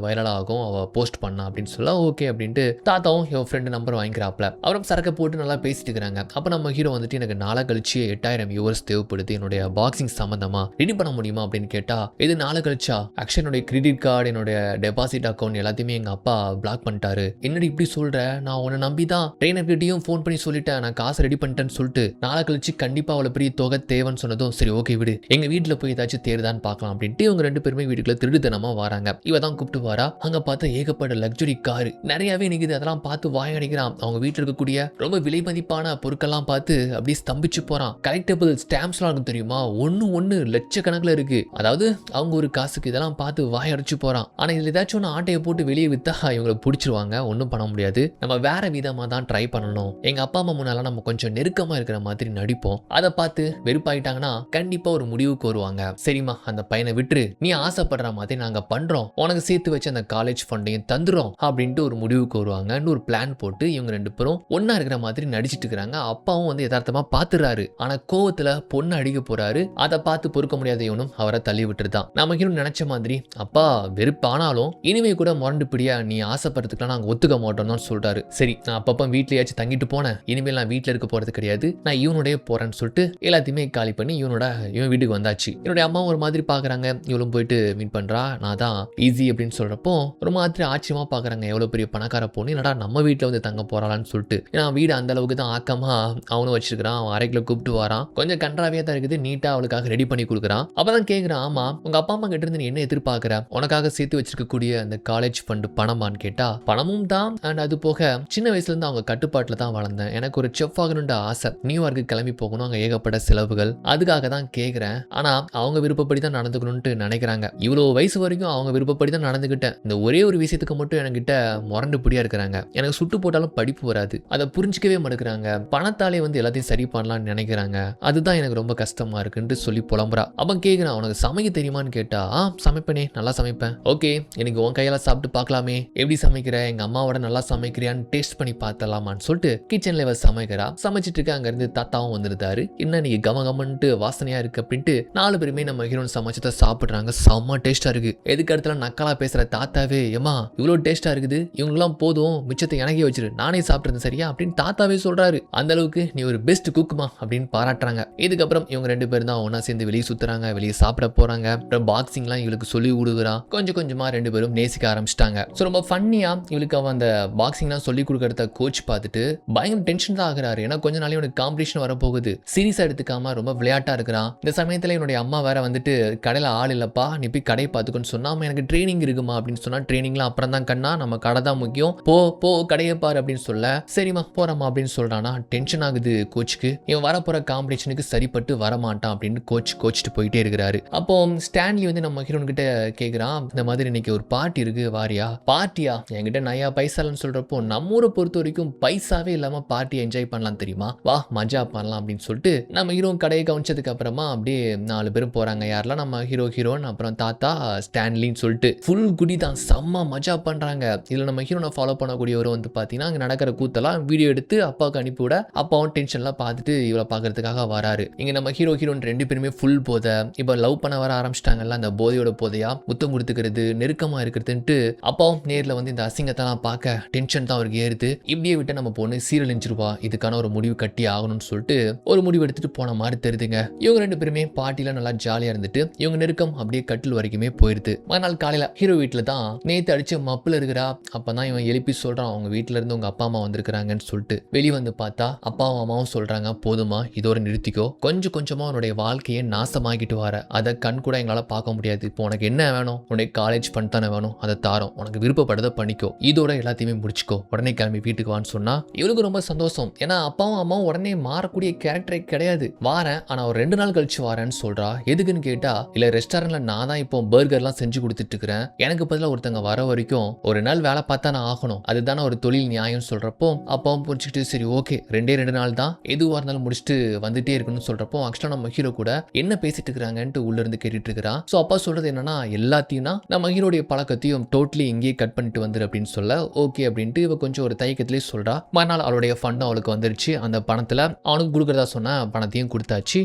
வைரல் ஆகும், அவ போஸ்ட் பண்ணா அப்படின்னு சொல்ல ஓகே அப்படின்ட்டு தாத்தாவும் என் ஃப்ரெண்டு நம்பர் வாங்கிக்கிறாப்ல. அவரும் சரக்கை போட்டு நல்லா பேசிட்டு இருக்கிறாங்க. அப்ப நம்ம ஹீரோ எனக்கு நாளை கழிச்சு 8000 வியூவர்ஸ் தேவைப்படுது, என்னுடைய பாக்ஸிங் சம்பந்தமா ரெடி பண்ண முடியுமா அப்படின்னு கேட்டா, இது நாளை கழிச்சா ஆக்சுவலி என்னுடைய கிரெடிட் கார்டு, என்னுடைய டெபாசிட் அக்கௌண்ட் எல்லாத்தையுமே எங்க அப்பா பிளாக் பண்ணிட்டாரு. என்னடி இப்படி சொல்ற, நான் உன்னை நம்பி தான் ட்ரெயினர்கிட்டையும் ஃபோன் பண்ணி சொல்லிட்டேன், நான் காசு ரெடி பண்ணிட்டேன்னு சொல்லிட்டு நாளை கழிச்சு கண்டிப்பா அவ்வளவு பெரிய தொகை தேவைன்னு சொன்னதும் சரி ஓகே விடு, எங்க வீட்டுல போய் ஏதாச்சும் தேடுதான்னு பார்க்கலாம் அப்படின்ட்டு இவங்க ரெண்டு பேருமே வீட்டுக்குள்ள திருடுத்தனமா வராங்க. இவ தான் கூப்பிட்டு வரா. அங்க பார்த்தா ஏகப்பட்ட லக்ஸுரி காரு நிறையவே நிக்குது. அதெல்லாம் பார்த்து வாயடிக்கிறான். அவங்க வீட்டுல இருக்கக்கூடிய ரொம்ப விலை மதிப்பான பொருட்கள்லாம் பார்த்து அப்படியே ஸ்தம்பிச்சு போறான். கலெக்டபிள் ஸ்டாம்ப்ஸ்லாம் இருக்கும் தெரியுமா, ஒன்னு லட்சக்கணக்கில் இருக்கு. அதாவது அவங்க ஒரு காசுக்கு இதெல்லாம் பார்த்து வாயடிச்சு போறான். ஆனா இதுல ஏதாச்சும் ஒன்று ஆட்டையை போட்டு வெளியே வித்தா இவங்களை பிடிச்சிருவாங்க, ஒன்றும் பண்ண முடியாது. நம்ம வேற விதமா தான் ட்ரை பண்ணணும். எங்க அப்பா அம்மா முன்னால நம்ம கொஞ்சம் நெருக்கமா இருக்கிற மாதிரி நடிப்போம். அதை பார்த்து வெறுப்பாயிட்டாங்கன்னா கண்டிப்பா ஒரு முடிவுக்கு வருவாங்க. சரிம்மா, அந்த பையனை விட்டுரு, நீ ஆசைப்படுற மாதிரி நாங்க பண்றோம், உனக்கு சேர்த்து வச்சு அந்த காலேஜ் ஃபண்டையும் தந்துரும் அப்படின்ட்டு ஒரு முடிவுக்கு வருவாங்க. ஒரு பிளான் போட்டு இவங்க ரெண்டு பேரும் ஒன்னா இருக்கிற மாதிரி நடிச்சிட்டு இருக்கிறாங்க. அப்பாவும் யதார்த்தமா பாத்துறாரு. ஆனா கோவத்துல பொண்ணு அடிக்க போறாரு. அதை பார்த்து பொறுக்க முடியாத இவனும் அவரை தள்ளி விட்டுருதான். நமக்கு நினைச்ச மாதிரி அப்பா வெறுப்பானாலும் இனிமே கூட முரண்டுபிடியா நீ ஆசைப்படுறதுக்குலாம் நாங்க ஒத்துக்க மாட்டோம் தான் சொல்றாரு. சரி, நான் அப்பப்ப வீட்லயாச்சும் தங்கிட்டு போனேன், இனிமேல் நான் வீட்டுல இருக்க போறது கிடையாது, நான் இவனுடைய போறேன்னு சொல்லிட்டு எல்லாத்தையுமே காலி பண்ணி இவன் வீட்டுக்கு வந்தாச்சு. என்னுடைய அம்மா ஒரு மாதிரி பாக்குறாங்க. இவளும் போயிட்டு மீட் பண்றா. நான் தான் ஈஸி அப்படின்னு சொல்றப்போ ஒரு மாதிரி ஆச்சரியமா பாக்குறாங்க. எவ்வளவு பெரிய பணக்கார பொண்ணு என்னடா நம்ம வீட்டுல தங்க போறாளான்னு சொல்லிட்டு. ஏன்னா வீடு அந்த அளவுக்கு தான் ஆக்கமா அவனும் வச்சிருக்கான். அவன் அறைக்குள்ள கூப்பிட்டு வரான். கொஞ்சம் கன்றாவியா தான் இருக்குது. நீட்டா அவளுக்காக ரெடி பண்ணி கொடுக்குறான். அப்பதான் கேக்குறான், ஆமா உங்க அப்பா அம்மா கிட்ட இருந்து நீ என்ன எதிர்பார்க்கிற, உனக்காக சேர்த்து வச்சிருக்கக்கூடிய அந்த காலேஜ் ஃபண்ட் பணமான்னு கேட்டா, பணமும் தான், அண்ட் அது போக சின்ன வயசுல இருந்து அவங்க கட்டுப்பாடு சாப்பாட்டில் தான் வளர்ந்தேன். எனக்கு ஒரு செஃப் ஆகணுன்ற ஆசை. நியூயார்க்கு கிளம்பி போகணும். அங்கே ஏகப்பட்ட செலவுகள். அதுக்காக தான் கேட்குறேன். ஆனால் அவங்க விருப்பப்படி தான் நடந்துக்கணும்னு நினைக்கிறாங்க. இவ்வளோ வயசு வரைக்கும் அவங்க விருப்பப்படி தான் நடந்துக்கிட்டேன். இந்த ஒரே ஒரு விஷயத்துக்கு மட்டும் என்கிட்ட முரண்டு பிடியா இருக்கிறாங்க. எனக்கு சுட்டு போட்டாலும் படிப்பு வராது. அதை புரிஞ்சிக்கவே மாட்டேங்கிறாங்க. பணத்தாலே வந்து எல்லாத்தையும் சரி பண்ணலாம்னு நினைக்கிறாங்க. அதுதான் எனக்கு ரொம்ப கஷ்டமா இருக்குன்னு சொல்லி புலம்புறா. அவன் கேட்குறான், உனக்கு சமைக்க தெரியுமான்னு கேட்டா, சமைப்பேனே, நல்லா சமைப்பேன். ஓகே, எனக்கு உன் கையால் சாப்பிட்டு பார்க்கலாமே, எப்படி சமைக்கிற, எங்க அம்மாவோட நல்லா சமைக்கிறியான்னு டேஸ்ட் பண்ணி பார்த்தலாமான்னு சொல்லிட்டு கிச்சன்ல இவ சமைக்கிறா. சமைச்சிட்டு இருக்க. அங்க இருந்து தாத்தாவும் வந்துருந்தாரு. என்ன நீங்க கம கமன்ட்டு வாசனையா இருக்கு அப்படின்ட்டு 4 பேருமே நம்ம ஹீரோன் சமைச்சதை சாப்பிடுறாங்க. செம்ம டேஸ்டா இருக்கு. எதுக்கு இடத்துல நக்கலா பேசுற தாத்தாவே, ஏமா இவ்வளோ டேஸ்டா இருக்குது, இவங்கெல்லாம் போதும், மிச்சத்தை எனக்கே வச்சிரு, நானே சாப்பிட்றது சரியா அப்படின்னு தாத்தாவே சொல்றாரு. அந்த அளவுக்கு நீ ஒரு பெஸ்ட் குக்குமா அப்படின்னு பாராட்டுறாங்க. இதுக்கப்புறம் இவங்க 2 பேரும் தான் ஒன்னா சேர்ந்து வெளியே சுத்துறாங்க, வெளியே சாப்பிட போறாங்க. அப்புறம் பாக்ஸிங்லாம் இவளுக்கு சொல்லி கொடுக்குறான். கொஞ்சம் கொஞ்சமா 2 பேரும் நேசிக்க ஆரம்பிச்சிட்டாங்க. ஸோ ரொம்ப ஃபன்னியா இவளுக்கு அவன் அந்த பாக்ஸிங்லாம் சொல்லி கொடுக்கறத கோச் பார்த்துட்டு பயங்கர டென்ஷன் தான் ஆகுறாரு. ஏன்னா கொஞ்ச நாளே இவனுக்கு காம்படிஷன் வரப்போகுது. சீரியஸா எடுத்துக்காம ரொம்ப விளையாட்டா இருக்கிறான். இந்த சமயத்துல என்னுடைய அம்மா வேற வந்துட்டு கடையில ஆள் இல்லப்பா, நீ போய் கடையை பார்த்துக்கன்னு சொன்னா, எனக்கு ட்ரைனிங் இருக்குமா அப்படின்னு சொன்னா, ட்ரைனிங்லாம் அப்புறம் தான் கண்ணா, நம்ம கடை தான் முக்கியம், போ போ கடையை பாரு அப்படின்னு சொல்ல, சரிம்மா போறமா அப்படின்னு சொல்றானா. டென்ஷன் ஆகுது கோச்சுக்கு. இவன் வரப்போற காம்படிஷனுக்கு சரிப்பட்டு வரமாட்டான் அப்படின்னு கோச்சிட்டு போயிட்டே இருக்கிறாரு. அப்போ ஸ்டான்லி வந்து நம்ம ஹீரோன் கிட்ட கேட்குறான், இந்த மாதிரி இன்னைக்கு ஒரு பார்ட்டி இருக்கு வாரியா? பார்ட்டியா? என்கிட்ட நையா பைசாலன்னு சொல்றப்போ, நம்ம ஊரை பொறுத்த வரைக்கும் பைசாவே இல்லாம பார்ட்டி என்ஜாய் பண்ணலாம் தெரியுமா, வா மஜா பண்ணலாம் அப்படின்னு சொல்லிட்டு நம்ம ஹீரோ கடையை கவனிச்சதுக்கு அப்புறமா அப்படியே 4 பேரும் போறாங்க. யாரெல்லாம் நம்ம ஹீரோன், அப்புறம் தாத்தா, ஸ்டான்லின்னு சொல்லிட்டு ஃபுல் குடி தான், செம்ம மஜா பண்றாங்க. இதுல நம்ம ஹீரோனை ஃபாலோ பண்ணக்கூடியவர் வந்து பாத்தீங்கன்னா அங்க நடக்கிற கூத்தெல்லாம் வீடியோ எடுத்து அப்பாவுக்கு அனுப்பிவிட, அப்பாவும் டென்ஷன்லாம் பார்த்துட்டு இவளை பார்க்கறதுக்காக வராரு. இங்க நம்ம ஹீரோன் 2 பேருமே ஃபுல் போதை. இப்போ லவ் பண்ண வர ஆரம்பிச்சிட்டாங்கல்ல, அந்த போதையோட போதையா முத்தம் கொடுத்துக்கிறது, நெருக்கமா இருக்கிறதுன்ட்டு அப்பாவும் நேரில் வந்து இந்த அசிங்கத்தெல்லாம் பார்க்க டென்ஷன் தான் அவருக்கு ஏறுது. இப்படியே விட்டு நம்ம பொண்ணு சீரழிஞ்சிருவா, இதுக்கான ஒரு முடிவு கட்டி ஆகணும்னு சொல்லிட்டு ஒரு முடிவு எடுத்துட்டு போன மாதிரி தெரியுதுங்க. இவங்க 2 பேருமே பார்ட்டில நல்லா ஜாலியா இருந்துட்டு இவங்க நெருக்கம் அப்படியே கட்டில் வரைக்குமே போயிருது. மறுநாள் காலையில ஹீரோ வீட்டில் தான் நேற்று அடிச்ச மப்புல இருக்கிறா. அப்பதான் இவன் எழுப்பி சொல்றான், அவங்க வீட்டுல இருந்து உங்க அப்பா அம்மா வந்திருக்கிறாங்கன்னு சொல்லிட்டு. வெளியே வந்து பார்த்தா அப்பாவும் அம்மாவும் சொல்றாங்க, போதுமா இதோட நிறுத்திக்கோ, கொஞ்சம் கொஞ்சமா உன்னுடைய வாழ்க்கையை நாசமாக்கிட்டு வர, அதை கண் கூட எங்களால பார்க்க முடியாது. இப்போ உனக்கு என்ன வேணும், உன்னுடைய காலேஜ் ஃபண்ட் தானே வேணும், அதை தாரோம், உனக்கு விருப்பப்பட்டதை பண்ணிக்கோ, இதோட எல்லாத்தையுமே முடிச்சுக்கோ, உடனே கிளம்பி வீட்டுக்கு வான்னு சொன்னா இவளுக்கு ரொம்ப சந்தோஷம். ஏன்னா அப்பாவும் அம்மாவும் உடனே மாறக்கூடிய கேரக்டரே கிடையாது. வாரேன், ஆனா ஒரு 2 நாள் கழிச்சு வாரேன்னு சொல்றா. எதுக்குன்னு கேட்டா, இல்ல ரெஸ்டாரண்ட்ல நான் தான் இப்போ பர்கர்லாம் செஞ்சு கொடுத்துட்டு இருக்கிறேன், எனக்கு பதிலாக ஒருத்தங்க வர வரைக்கும் ஒரு நாள் வேலை பார்த்தா நான் ஆகணும், அதுதானே ஒரு தொழில் நியாயம் சொல்றப்போ அப்பாவும் புரிஞ்சுக்கிட்டு சரி ஓகே 2 நாள் தான், எதுவாக இருந்தாலும் முடிச்சுட்டு வந்துட்டே இருக்கணும்னு சொல்றப்போ ஆக்சுவலா நம்ம ஹீரோ கூட என்ன பேசிட்டு இருக்கிறாங்கன்ட்டு உள்ள இருந்து கேட்டுட்டு இருக்கிறான். ஸோ அப்பா சொல்றது என்னன்னா, எல்லாத்தையும் நம்ம ஹீரோடைய பழக்கத்தையும் டோட்டலி இங்கேயே கட் பண்ணிட்டு வந்துரு அப்படின்னு சொல்ல, ஓகே அப்படின்ட்டு இவ கொஞ்சம் ஒரு தயக்கத்திலே சொல்றா. மறுநாள் அவளுடைய ஃபண்டும் அவளுக்கு வந்துருச்சு. அந்த பணத்துல அவனுக்கு கொடுக்கறதா சொன்ன பணத்தையும் கொடுத்தாச்சு.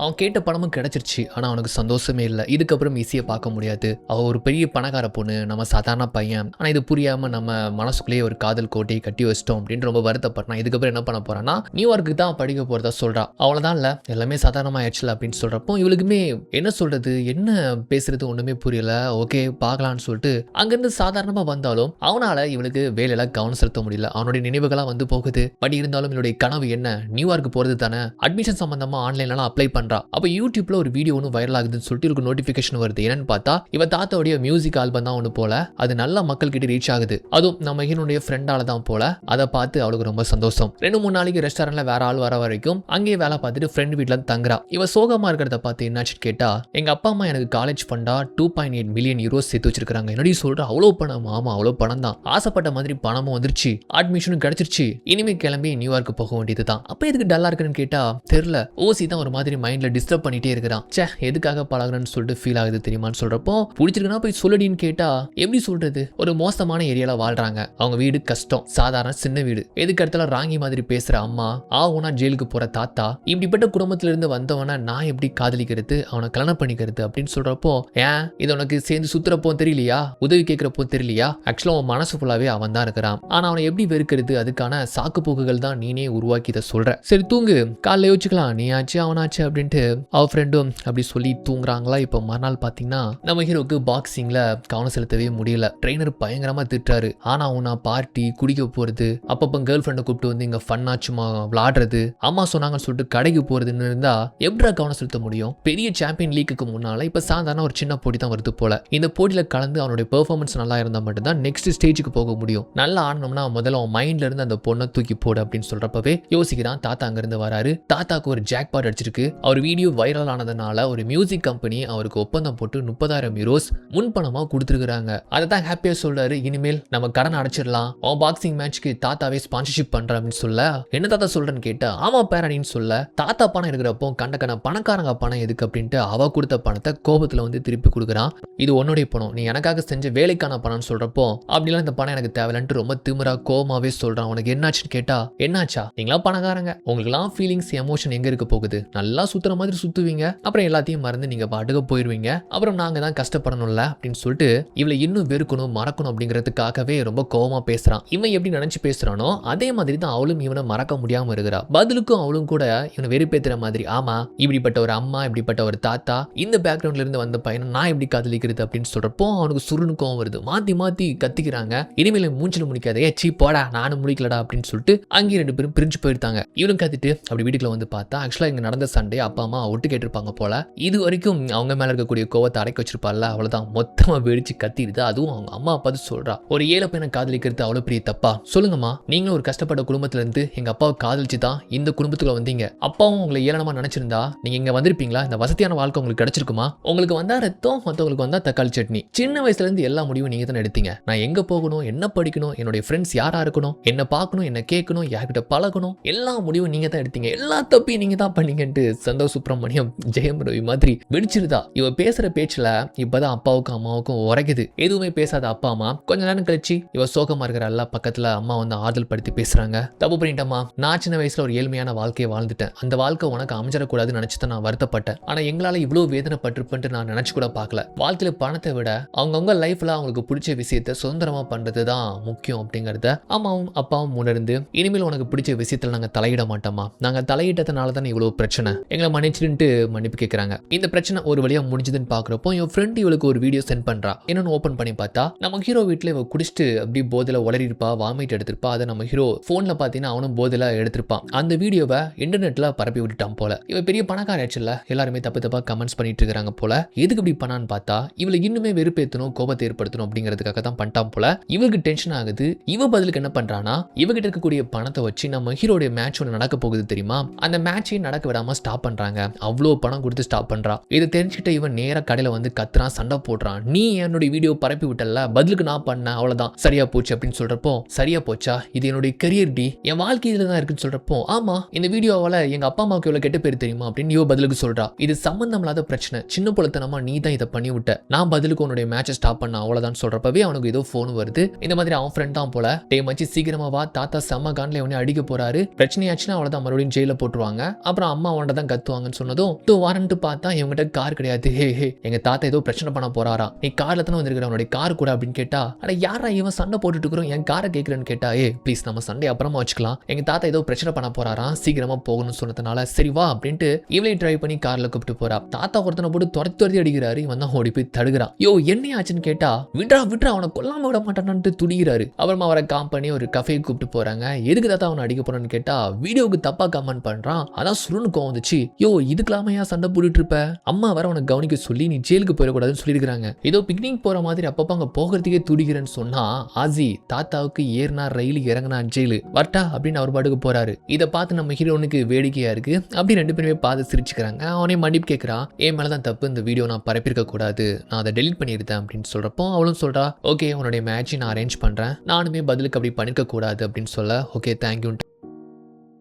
அவன் கேட்ட பணமும் கிடைச்சிருச்சு. ஆனால் அவனுக்கு சந்தோஷமே இல்லை. இதுக்கப்புறம் ஈஸியாக பார்க்க முடியாது. அவள் ஒரு பெரிய பணக்கார பொண்ணு, நம்ம சாதாரண பையன். ஆனால் இது புரியாமல் நம்ம மனசுக்குள்ளேயே ஒரு காதல் கோட்டையை கட்டி வச்சிட்டோம் அப்படின்னு ரொம்ப வருத்தப்பட்டான். இதுக்கப்புறம் என்ன பண்ண போறான்னா, நியூயார்க்கு தான் படிக்க போகிறதா சொல்கிறா. அவ்வளோதான் இல்லை, எல்லாமே சாதாரணமாக ஆயிடுச்சுல அப்படின்னு சொல்கிறப்போ இவளுக்குமே என்ன சொல்கிறது, என்ன பேசுறது ஒன்றுமே புரியல. ஓகே பார்க்கலான்னு சொல்லிட்டு அங்கேருந்து சாதாரணமாக வந்தாலும் அவனால் இவனுக்கு வேலையில கவனம் செலுத்த முடியல. அவனுடைய நினைவுகளாக வந்து போகுது. பட் இருந்தாலும் என்னுடைய கனவு என்ன, நியூயார்க்கு போகிறது தானே, அட்மிஷன் சம்பந்தமாக ஆன்லைன்லாம் அப்ளை பண்ண. அப்ப யூடியூப்ல ஒரு வீடியோ ஒன்று வைரல் ஆகுதுன்னு சொல்லிட்டு ஒரு நோட்டிபிகேஷன் வருது. என்னன்னு பார்த்தா இவ தாத்தாவுடைய மியூசிக் ஆல்பம் தான் ஒன்று போல. அது நல்ல மக்கள் கிட்ட ரீச் ஆகுது. அதுவும் நம்ம ஹீரோனுடைய ஃப்ரெண்டால தான் போல. அதை பார்த்து அவளுக்கு ரொம்ப சந்தோஷம். 2-3 நாளைக்கு ரெஸ்டாரண்ட்ல வேற ஆள் வர வரைக்கும் அங்கேயே வேலை பார்த்துட்டு ஃப்ரெண்ட் வீட்டுல தங்குறா. இவ சோகமா இருக்கிறத பார்த்து என்னாச்சு கேட்டா, எங்க அப்பா அம்மா எனக்கு காலேஜ் ஃபண்டா 2.8 மில்லியன் யூரோஸ் சேர்த்து வச்சிருக்காங்க. என்னடி சொல்ற, அவ்வளோ பணம்? ஆமா அவ்வளோ பணம் தான். ஆசைப்பட்ட மாதிரி பணமும் வந்துருச்சு, அட்மிஷனும் கிடைச்சிருச்சு. இனிமே கிளம்பி நியூயார்க்கு போக வேண்டியதுதான். அப்ப எதுக்கு டல்லா இருக்குன்னு கேட்டா, தெரியல, ஓசி தான் ஒரு மாதிரி மைண்ட்ல டிஸ்டர்ப் பண்ணிட்டே இருக்கிறான். சே எதுக்காக பழகுறன்னு சொல்லிட்டு ஃபீல் ஆகுது தெரியுமான்னு சொல்றப்போ, பிடிச்சிருக்குன்னா போய் சொல்லடின்னு கேட்டா, எப்படி சொல்றது, ஒரு மோசமான ஏரியால வாழ்றாங்க. அவங்க வீடு கஷ்டம், சாதாரண சின்ன வீடு. எதுக்கு இடத்துல ராங்கி மாதிரி பேசுற அம்மா, ஆவுனா ஜெயிலுக்கு போற தாத்தா, இப்படிப்பட்ட குடும்பத்துல இருந்து வந்தவன நான் எப்படி காதலிக்கிறது, அவனை கல்யாணம் பண்ணிக்கிறது அப்படின்னு சொல்றப்போ, ஏன் இது உனக்கு சேர்ந்து சுத்துறப்போ தெரியலையா, உதவி கேட்கிறப்போ தெரியலையா, ஆக்சுவலா அவன் மனசு ஃபுல்லாவே அவன் தான் இருக்கிறான். ஆனா அவனை எப்படி வெறுக்கிறது, அதுக்கான சாக்கு போக்குகள் தான் நீனே உருவாக்கி இதை சொல்ற. சரி தூங்கு, காலைல யோசிச்சுக்கலாம், நீ ஆச்சு அவனாச்சு அப்படின்னு அப்படின்ட்டு அவ ஃப்ரெண்டும் அப்படி சொல்லி தூங்குறாங்களா. இப்போ மறுநாள் பார்த்தீங்கன்னா நம்ம ஹீரோக்கு பாக்ஸிங்கில் கவனம் செலுத்தவே முடியல. ட்ரெயினர் பயங்கரமாக திட்டுறாரு. ஆனால் அவனா பார்ட்டி குடிக்க போகிறது, அப்பப்போ கேர்ள் ஃப்ரெண்டை கூப்பிட்டு வந்து இங்கே ஃபன்னா சும்மா விளாடுறது, அம்மா சொன்னாங்கன்னு சொல்லிட்டு கடைக்கு போகிறதுன்னு இருந்தால் எப்படா கவனம் செலுத்த முடியும்? பெரிய சாம்பியன் லீக்குக்கு முன்னால் இப்போ சாதாரண ஒரு சின்ன போட்டி தான் வருது போல. இந்த போட்டியில் கலந்து அவனுடைய பெர்ஃபார்மன்ஸ் நல்லா இருந்தால் மட்டும்தான் நெக்ஸ்ட் ஸ்டேஜுக்கு போக முடியும். நல்லா ஆடணும்னா முதல்ல அவன் மைண்ட்ல இருந்து அந்த பொண்ணை தூக்கி போடு அப்படின்னு சொல்றப்பவே யோசிக்கிறான். தாத்தா அங்கிருந்து வராரு. தாத்தாக்கு ஒரு ஜாக் பாட் அடிச்சிருக்கு. அவர் வீடியோ வைரல் ஆனதுனால ஒரு மியூசிக் கம்பெனி அவருக்கு ஒப்பந்தம் போட்டு 30,000 யூரோஸ் முன்பணமா கொடுத்துருக்காங்க. அதை தான் ஹாப்பியா சொல்றாரு. இனிமேல் நம்ம கடன் அடைச்சிடலாம், அவன் பாக்ஸிங் மேட்ச்க்கு தாத்தாவே ஸ்பான்சர்ஷிப் பண்ற அப்படின்னு சொல்ல, என்ன தாத்தா சொல்றேன்னு கேட்டா ஆமா பேரணின்னு சொல்ல, தாத்தா பணம் இருக்கிறப்போ கண்டக்கன பணக்காரங்க பணம் எதுக்கு அப்படின்ட்டு அவ கொடுத்த பணத்தை கோபத்துல வந்து திருப்பி கொடுக்குறான். இது உன்னுடைய பணம், நீ எனக்காக செஞ்ச வேலைக்கான பணம்னு சொல்றப்போ அப்படிலாம் இந்த பணம் எனக்கு தேவையில்லைன்ட்டு ரொம்ப திமிரா கோமாவே சொல்றான். உனக்கு என்னாச்சுன்னு கேட்டா என்னாச்சா, நீங்களா பணக்காரங்க, உங்களுக்குலாம் ஃபீலிங்ஸ் எமோஷன் எங்க இருக்க போகுது? நல்லா சுத்துற மாதிரி சுத்துவீங்க, அப்புறம் எல்லாத்தையும் மறந்து நீங்க பாட்டுக்கு போயிருவீங்க, அப்புறம் நாங்க தான் கஷ்டப்படணும்ல அப்படின்னு சொல்லிட்டு இவளை இன்னும் வெறுக்கணும் மறக்கணும் அப்படிங்கிறதுக்காகவே ரொம்ப கோவமா பேசுறான். இவன் எப்படி நினைச்சு பேசுறானோ அதே மாதிரி தான் அவளும் இவனை மறக்க முடியாம இருக்கிறா. பதிலுக்கும் அவளும் கூட இவனை வெறுப்பேத்துற மாதிரி, ஆமா இப்படிப்பட்ட ஒரு அம்மா இப்படிப்பட்ட ஒரு தாத்தா இந்த பேக்ரவுண்ட்ல இருந்து வந்த பையனை நான் எப்படி காதலிக்கிறது அப்படின்னு சொல்றப்போ அவனுக்கு சுருணுக்கும் வருது. மாத்தி மாத்தி கத்திக்கிறாங்க. இனிமேல் மூஞ்சில முடிக்காதே, சீ போடா நானும் முடிக்கலடா அப்படின்னு சொல்லிட்டு அங்கேயும் 2 பேரும் பிரிஞ்சு போயிருந்தாங்க. இவனும் கத்திட்டு அப்படி வீட்டுக்குள்ள வந்து பார்த்தா ஆக்சுவலா இங்க நடந்த சண்டே அப்பா அம்மா ஒட்டு கேட்டிருப்பாங்க போல. இது வரைக்கும் அவங்க மேல இருக்கக்கூடிய கோவத்தை அடக்கி வச்சிருப்பாள்ல, அவ்வளவுதான் மொத்தமா வெடிச்சு கத்திடுது. அதுவும் அவங்க அம்மா பார்த்து சொல்றா, ஒரு ஏழை பையனை காதலிக்கிறது அவ்வளவு பெரிய தப்பா? சொல்லுங்கம்மா, நீங்களும் ஒரு கஷ்டப்பட்ட குடும்பத்துல இருந்து எங்க அப்பாவை காதலிச்சு தான் இந்த குடும்பத்துக்குள்ள வந்தீங்க. அப்பாவும் உங்களை ஏளனமா நினைச்சிருந்தா நீங்க இங்க வந்திருப்பீங்களா? இந்த வசதியான வாழ்க்கை உங்களுக்கு கிடைச்சிருக்குமா? உங்களுக்கு வந்தா ரத்தம், மற்றவங்களுக்கு வந்தா தக்காளி சட்னி. சின்ன வயசுல இருந்து எல்லா முடிவும் நீங்க தான் எடுத்தீங்க. நான் எங்க போகணும், என்ன படிக்கணும், என்னுடைய ஃப்ரெண்ட்ஸ் யாரா இருக்கணும், என்ன பார்க்கணும், என்ன கேட்கணும், யார்கிட்ட பழகணும், எல்லா முடிவும் நீங்க தான் எடுத்தீங்க, எல்லா தப்பையும் நீங்க தான் பண்ணீங்கன்ட்டு சந்தோஷ் சுப்ரமணியம் ஜெயம் ரவி மாதிரி வெடிச்சிருதா. இவ பேசுற பேச்சுல இப்பதான் அப்பாவுக்கும் அம்மாவுக்கும் உரைக்குது. எதுவுமே பேசாத அப்பா அம்மா கொஞ்ச நேரம் கழிச்சு இவ சோகமா இருக்கிற எல்லா பக்கத்துல அம்மா வந்து ஆறுதல் படுத்தி பேசுறாங்க. தப்பு பண்ணிட்டம்மா, நான் சின்ன வயசுல ஒரு ஏழ்மையான வாழ்க்கையை வாழ்ந்துட்டேன். அந்த வாழ்க்கை உனக்கு அமைஞ்சிடக்கூடாதுன்னு நினைச்சுதான் நான் வருத்தப்பட்டேன். ஆனா எங்களால இவ்வளவு வேதனைப்பட்டிருப்பேன்ட்டு நான் நினைச்சு கூட பார்க்கல. வாழ்க்கையில பணத்தை விட அவங்கவுங்க லைஃப்ல அவங்களுக்கு பிடிச்ச விஷயத்த சுதந்திரமா பண்றது தான் முக்கியம் அப்படிங்கறத அம்மாவும் அப்பாவும் உணர்ந்து இனிமேல் உனக்கு பிடிச்ச விஷயத்துல நாங்க தலையிட மாட்டோமா, நாங்க தலையிட்டதுனால தானே இவ்வளவு பிரச்சனை, எங்களை மன்னிச்சுட்டு மன்னிப்பு கேட்கறாங்க. இந்த பிரச்சனை ஒரு வழியா முடிஞ்சதுன்னு பாக்குறப்போ என் ஃப்ரெண்ட் இவளுக்கு ஒரு வீடியோ சென்ட் பண்றா. என்னன்னு ஓபன் பண்ணி பார்த்தா நம்ம ஹீரோ வீட்டுல இவ குடிச்சிட்டு அப்படி போதையில உளறி இருப்பா, வாமிட் எடுத்திருப்பா. அதை நம்ம ஹீரோ போன்ல பாத்தீங்கன்னா அவனும் போதையில எடுத்திருப்பான். அந்த வீடியோவை இன்டர்நெட்ல பரப்பி விட்டுட்டான் போல. இவ பெரிய பணக்கார ஆச்சுல்ல, எல்லாருமே தப்பு தப்பா கமெண்ட்ஸ் பண்ணிட்டு இருக்காங்க போல. எதுக்கு இப்படி பண்ணான்னு பார்த்தா இவளை இன்னுமே வெறுப்பேற்றணும், கோபத்தை ஏற்படுத்தணும் அப்படிங்கிறதுக்காக தான் பண்ணிட்டான் போல. இவருக்கு டென்ஷன் ஆகுது. இவ பதிலுக்கு என்ன பண்றானா, இவகிட்ட இருக்கக்கூடிய பணத்தை வச்சு நம்ம ஹீரோடைய மேட்ச் ஒன்று நடக்க போகுது தெரியுமா, அந்த மேட்சையும் நடக்க விடாம ஸ்டாப் பண்றாங்க. அவ்வளோ பணம் கொடுத்து ஸ்டாப் பண்றா. இதை தெரிஞ்சுட்டு இவன் நேரா கடையில வந்து கத்துறான், சண்டை போடுறான். நீ என்னுடைய வீடியோ பரப்பி விட்டல, பதிலுக்கு நான் பண்ண, அவ்வளவுதான் சரியா போச்சு அப்படின்னு சொல்றப்போ, சரியா போச்சா, இது என்னுடைய கரியர் டி, என் வாழ்க்கை இதுல தான் இருக்குன்னு சொல்றப்போ, ஆமா இந்த வீடியோவால எங்க அப்பா அம்மாவுக்கு எவ்வளவு கெட்ட பேர் தெரியுமா அப்படின்னு இவ பதிலுக்கு சொல்றா. இது சம்பந்தம் இல்லாத பிரச்சனை, சின்ன புலத்தனமா நீ தான் இதை பண்ணி விட்ட, நான் பதிலுக்கு உன்னுடைய மேட்சை ஸ்டாப் பண்ண அவ்வளவுதான் சொல்றப்பவே அவனுக்கு ஏதோ போன் வருது. இந்த மாதிரி அவன் ஃப்ரெண்ட் தான் போல. டே மச்சி சீக்கிரமா வா, தாத்தா செம்ம கான்ல இவனை அடிக்க போறாரு, பிரச்சனையாச்சுன்னா அவ்வளவுதான் மறுபடியும் ஜெயில போட்டுருவாங்க, அப்புறம் அம்மா அவன்கிட்ட தான் கத்துவாங்கன்னு சொன்னதும் தோ வாரன்ட்டு பார்த்தா இவங்கிட்ட கார் கிடையாது. ஹே ஹே எங்க தாத்தா ஏதோ பிரச்சனை பண்ண போறாரா, நீ கார்ல தானே வந்திருக்கிற, அவனுடைய கார் கூட அப்படின்னு கேட்டா, அட யாரா இவன் சண்டை போட்டுட்டு இருக்கிறோம் என் காரை கேட்கிறேன்னு கேட்டா, ஏ ப்ளீஸ் நம்ம சண்டை அப்புறமா வச்சுக்கலாம், எங்க தாத்தா ஏதோ பிரச்சனை பண்ண போறாரா, சீக்கிரமா போகணும்னு சொன்னதுனால சரி வா அப்படின்ட்டு இவளை டிரைவ் பண்ணி கார்ல கூப்பிட்டு போறா. தாத்தா ஒருத்தனை போட்டு துரத்தி அடிக்கிறாரு. இவன் தான் ஓடி போய் தடுக்கிறான். யோ என்ன ஆச்சுன்னு கேட்டா, விட்ரா விட்ரா அவனை கொல்லாம விட மாட்டானான்ட்டு துடிக்கிறாரு. அப்புறமா அவரை காம் பண்ணி ஒரு கஃபே கூப்பிட்டு போறாங்க. எதுக்கு தாத்தா அவனை அடிக்க போறான்னு கேட்டா, வீடியோவுக்கு தப்பா கமெண்ட் பண்றான், அதான் சுருன்னு கோவம் வந்துச்சு. யோ இதுக்கெல்லாமையா சண்டை போட்டுட்டு இருப்ப, அம்மா வர அவனை கவனிக்க சொல்லி நீ ஜெயிலுக்கு போயிடக்கூடாதுன்னு சொல்லியிருக்காங்க. ஏதோ பிக்னிக் போற மாதிரி அப்பப்ப அங்க போகிறதுக்கே துடிக்கிறேன்னு சொன்னா, ஆசி தாத்தாவுக்கு ஏறினா ரயில் இறங்கினா ஜெயிலு வரட்டா அப்படின்னு அவர் பாட்டுக்கு போறாரு. இதை பார்த்து நம்ம ஹீரோனுக்கு வேடிக்கையா இருக்கு. அப்படி 2 பேருமே பார்த்து சிரிச்சுக்கிறாங்க. அவனே மன்னிப்பு கேட்கறான். என் மேலதான் தப்பு, இந்த வீடியோ நான் பரப்பிருக்க கூடாது, நான் அதை டெலிட் பண்ணியிருந்தேன் அப்படின்னு சொல்றப்போ அவளும் சொல்றா, ஓகே உன்னுடைய மேட்சை நான் அரேஞ்ச் பண்றேன், நானுமே பதிலுக்கு அப்படி பண்ணிருக்க கூடாது அப்படின்னு சொல்ல, ஓகே தேங்க்யூ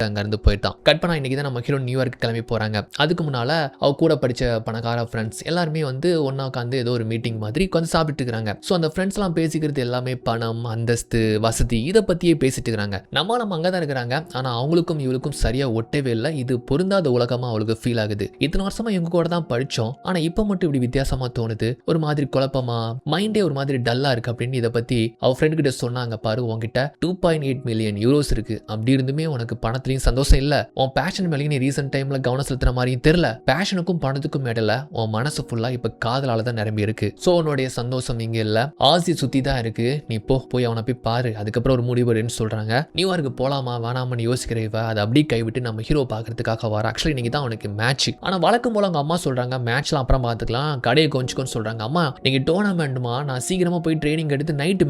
அங்கிருந்து போயிட்டான். கட் பண்ணா இன்னைக்கு தான் நம்ம ஹீரோ நியூயார்க் கிளம்பி போறாங்க. அதுக்கு முன்னால அவ கூட படிச்ச பணக்கார ஃப்ரெண்ட்ஸ் எல்லாருமே வந்து ஒன்னா உட்காந்து ஏதோ ஒரு மீட்டிங் மாதிரி உட்காந்து சாப்பிட்டு இருக்காங்க. ஸோ அந்த ஃப்ரெண்ட்ஸ் எல்லாம் பேசிக்கிறது எல்லாமே பணம், அந்தஸ்து, வசதி இதை பத்தியே பேசிட்டு இருக்காங்க. நம்ம அங்கதான் இருக்கிறாங்க. ஆனா அவங்களுக்கும் இவளுக்கும் சரியா ஒட்டவே இல்லை. இது பொருந்தாத உலகமா அவளுக்கு ஃபீல் ஆகுது. இத்தனை வருஷமா இவங்க கூட தான் படிச்சோம், ஆனா இப்ப மட்டும் இப்படி வித்தியாசமா தோணுது, ஒரு மாதிரி குழப்பமா, மைண்டே ஒரு மாதிரி டல்லா இருக்கு அப்படின்னு இதை பத்தி அவ ஃப்ரெண்ட் கிட்ட சொன்னாங்க. பாரு உங்ககிட்ட 2.8 மில்லியன் யூரோஸ் இருக்கு, அப்படி இருந்துமே உனக்கு பணத்தை பணத்துலயும் சந்தோஷம் இல்ல, உன் பேஷன் மேலேயும் நீ ரீசெண்ட் டைம்ல கவனம் செலுத்துற மாதிரியும் தெரியல. பேஷனுக்கும் பணத்துக்கும் இடையில உன் மனசு ஃபுல்லா இப்ப காதலால தான் நிரம்பி இருக்கு. சோ உன்னுடைய சந்தோஷம் இங்க இல்ல, ஆசி சுத்தி தான் இருக்கு. நீ போய் அவனை போய் பாரு, அதுக்கப்புறம் ஒரு முடிவு எடுன்னு சொல்றாங்க. நியூயார்க்கு போலாமா வேணாமனு யோசிக்கிற இவ அதை அப்படியே கைவிட்டு நம்ம ஹீரோ பாக்குறதுக்காக வர. ஆக்சுவலி இன்னைக்கு தான் அவனுக்கு மேட்ச். ஆனா வழக்கம் போல அவங்க அம்மா சொல்றாங்க மேட்ச்லாம் அப்புறம் பாத்துக்கலாம், கடையை கொஞ்சிக்கோன்னு சொல்றாங்க. அம்மா நீங்க டோர்னமெண்ட்மா, நான் சீக்கிரமா போய் ட்ரைனிங் எடுத்து நைட்டு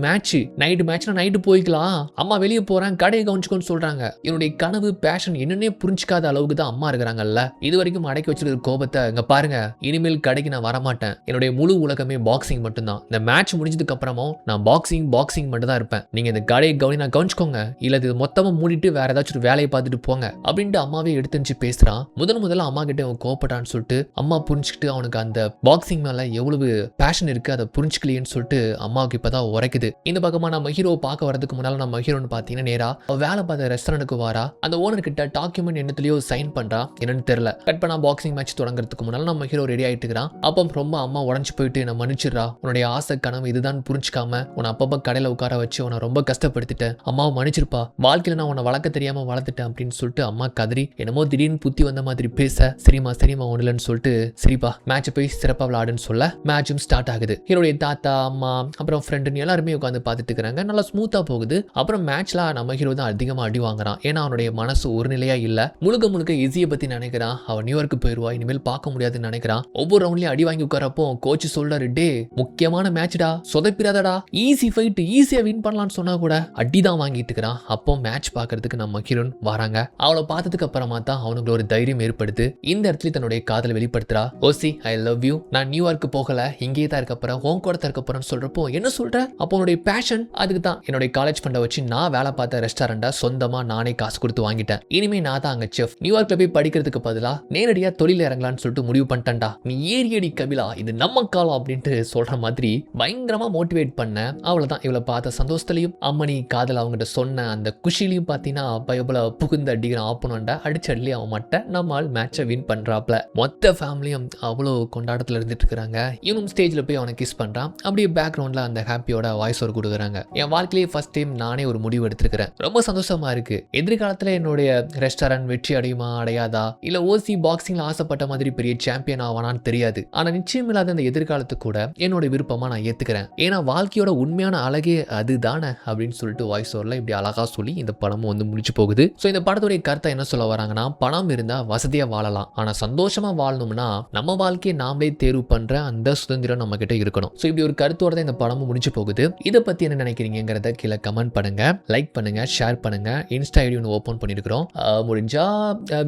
மேட்ச்னா நைட்டு போய்க்கலாம், அம்மா வெளியே போறேன் கடையை கவனிச்சுக்கோன்னு சொல்றாங்க. என்னுடைய கனவு பேஷன் என்னன்னே புரிஞ்சிக்காத அளவுக்கு தான் அம்மா இருக்கிறாங்கல்ல. இது வரைக்கும் அடக்கி வச்சிருக்கிற கோபத்தை இங்க பாருங்க, இனிமேல் கடைக்கு நான் வரமாட்டேன். என்னுடைய முழு உலகமே பாக்ஸிங் மட்டும்தான். இந்த மேட்ச் முடிஞ்சதுக்கு அப்புறமும் நான் பாக்ஸிங் மட்டும் தான் இருப்பேன். நீங்க இந்த கடையை நான் கவனிச்சுக்கோங்க, இல்ல இது மொத்தமா மூடிட்டு வேற ஏதாச்சும் வேலையை பார்த்துட்டு போங்க அப்படின்ட்டு அம்மாவே எடுத்துச்சு பேசுறான். முதல்ல அம்மா கிட்ட அவன் கோபப்பட்டான்னு சொல்லிட்டு அம்மா புரிஞ்சுக்கிட்டு அவனுக்கு அந்த பாக்ஸிங் மேல எவ்வளவு பேஷன் இருக்கு அதை புரிஞ்சுக்கலையேன்னு சொல்லிட்டு அம்மாவுக்கு இப்பதான் உரைக்குது. இந்த பக்கமா நம்ம ஹீரோ பார்க்க வரதுக்கு முன்னால நம்ம ஹீரோன்னு பாத்தீங்கன்னா நேரா வேலை பார்த்த ரெஸ்டாரண்ட்டுக்கு வாரா. அந்த ஓனர் கிட்ட டாக்குமெண்ட் என்னத்துலயோ சைன் பண்றா, என்னன்னு தெரியல. கட் பண்ணா பாக்ஸிங் மேட்ச் தொடங்குறதுக்கு முன்னால நம்ம ஹீரோ ரெடி ஆயிட்டு இருக்கிறான். அப்போ ரொம்ப அம்மா உடஞ்சு போயிட்டு நான் மன்னிச்சிடுறா, உன்னுடைய ஆசை கனவு இதுதான் புரிஞ்சுக்காம உன்னை அப்பப்ப கடையில உட்கார வச்சு உன்னை ரொம்ப கஷ்டப்படுத்திட்டேன், அம்மாவை மன்னிச்சிருப்பா, வாழ்க்கையில நான் உன்னை வளர்க்க தெரியாம வளர்த்துட்டேன் அப்படின்னு சொல்லிட்டு அம்மா கதறி என்னமோ திடீர்னு புத்தி வந்த மாதிரி பேச, சரிமா ஒண்ணுலன்னு சொல்லிட்டு சரிப்பா மேட்ச் போய் சிறப்பா விளையாடுன்னு சொல்ல மேட்சும் ஸ்டார்ட் ஆகுது. ஹீரோடைய தாத்தா அம்மா அப்புறம் ஃப்ரெண்டுன்னு எல்லாருமே உட்காந்து பார்த்துட்டு இருக்காங்க. நல்லா ஸ்மூத்தா போகுது. அப்புறம் மேட்ச்ல நம்ம ஹீரோ தான் அதிகமா அடி வாங்குறான். ஏன்னா அவனுடைய மனசு ஒரு நிலையா இல்ல, முழுக்க ஈஸியை பத்தி நினைக்கிறான். அவன் நியூயார்க்கு போயிருவா, இனிமேல் பார்க்க முடியாதுன்னு நினைக்கிறான். ஒவ்வொரு ரவுண்ட்லயும் அடி வாங்கி உட்காரப்போ கோச் சொல்றாரு, டே முக்கியமான மேட்ச்டா, சொதப்பிராதடா, ஈஸி ஃபைட், ஈஸியா வின் பண்ணலாம்னு சொன்னா கூட அடிதான் வாங்கிட்டு இருக்கிறான். அப்போ மேட்ச் பாக்குறதுக்கு நம்ம ஹீரோன் வராங்க. அவளை பார்த்ததுக்கு அப்புறமா தான் அவனுக்கு ஒரு தைரியம் ஏற்படுது. இந்த இடத்துல தன்னுடைய காதலை வெளிப்படுத்துறா. ஓசி ஐ லவ் யூ, நான் நியூயார்க்கு போகல, இங்கேயே தான் இருக்க போறேன், உன் கூட தான் இருக்க போறேன்னு சொல்றப்போ என்ன சொல்ற, அப்போ உன்னுடைய பேஷன் அதுக்கு தான் என்னுடைய காலேஜ் ஃபண்டை வச்சு நான் வேலை பார்த்த ரெஸ்டாரண்டா சொந்தமா நானே காசு கொடுத்து வாங்கிட்டேன். இனிமே நான் தான் அங்க செஃப். நியூயார்க்ல போய் படிக்கிறதுக்கு பதிலா நேரடியா தொழில இறங்கலான்னு சொல்லிட்டு முடிவு பண்ணிட்டேன்டா. நீ ஏரியடி கபிலா, இது நம்ம காலம் அப்படின்ட்டு சொல்ற மாதிரி பயங்கரமா மோட்டிவேட் பண்ண. அவ்வளவுதான், இவளை பார்த்த சந்தோஷத்துலயும் அம்மனி காதல் அவங்ககிட்ட சொன்ன அந்த குஷிலையும் பாத்தீங்கன்னா பயபுல புகுந்து அடிக்கிறான். ஆப்பனண்டா அடிச்சடலி அவன் மட்டும் நம்மால் மேட்சை வின் பண்றாப்ல. மொத்த ஃபேமிலியும் அவ்வளோ கொண்டாட்டத்துல இருந்துட்டு இருக்காங்க. இவனும் ஸ்டேஜ்ல போய் அவனை கிஸ் பண்றான். அப்படியே பேக்ரவுண்ட்ல அந்த ஹாப்பியோட வாய்ஸ் ஒரு கொடுக்குறாங்க. என் வாழ்க்கையிலேயே ஃபர்ஸ்ட் டைம் நானே ஒரு முடிவு எடுத்திருக்கிறேன், ரொம்ப சந்தோஷமா இருக்கு. எதிர்காலத்துல என்னுடைய ரெஸ்டாரண்ட் வெற்றி அடையுமா அடையாதா, இல்ல ஓசி பாக்ஸிங்ல ஆசைப்பட்ட மாதிரி பெரிய சாம்பியன் ஆவானான்னு தெரியாது. ஆனா நிச்சயம் இல்லாத அந்த எதிர்காலத்து கூட என்னோட விருப்பமா நான் ஏத்துக்கிறேன். ஏன்னா வாழ்க்கையோட உண்மையான அழகே அதுதானே அப்படின்னு சொல்லிட்டு வாய்ஸ் ஓவர்ல இப்படி அழகா சொல்லி இந்த படமும் வந்து முடிச்சு போகுது. ஸோ இந்த படத்துடைய கருத்தை என்ன சொல்ல வராங்கன்னா, பணம் இருந்தா வசதியா வாழலாம், ஆனா சந்தோஷமா வாழணும்னா நம்ம வாழ்க்கையை நாமளே தேர்வு பண்ற அந்த சுதந்திரம் நம்ம கிட்ட இருக்கணும். ஸோ இப்படி ஒரு கருத்தோட தான் இந்த படமும் முடிச்சு போகுது. இதை பத்தி என்ன நினைக்கிறீங்கிறத கீழே கமெண்ட் பண்ணுங்க, லைக் பண்ணுங்க, ஷேர் பண்ணுங்க. இன்ஸ்டா ஐடி ஒன்று ஓப்பன் பண்ணிருக்கிறோம், முடிஞ்சா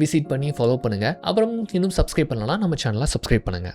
விசிட் பண்ணி ஃபாலோ பண்ணுங்க. அப்புறம் இன்னும் சப்ஸ்கிரைப் பண்ணலாம், நம்ம சேனலை சப்ஸ்கிரைப் பண்ணுங்க.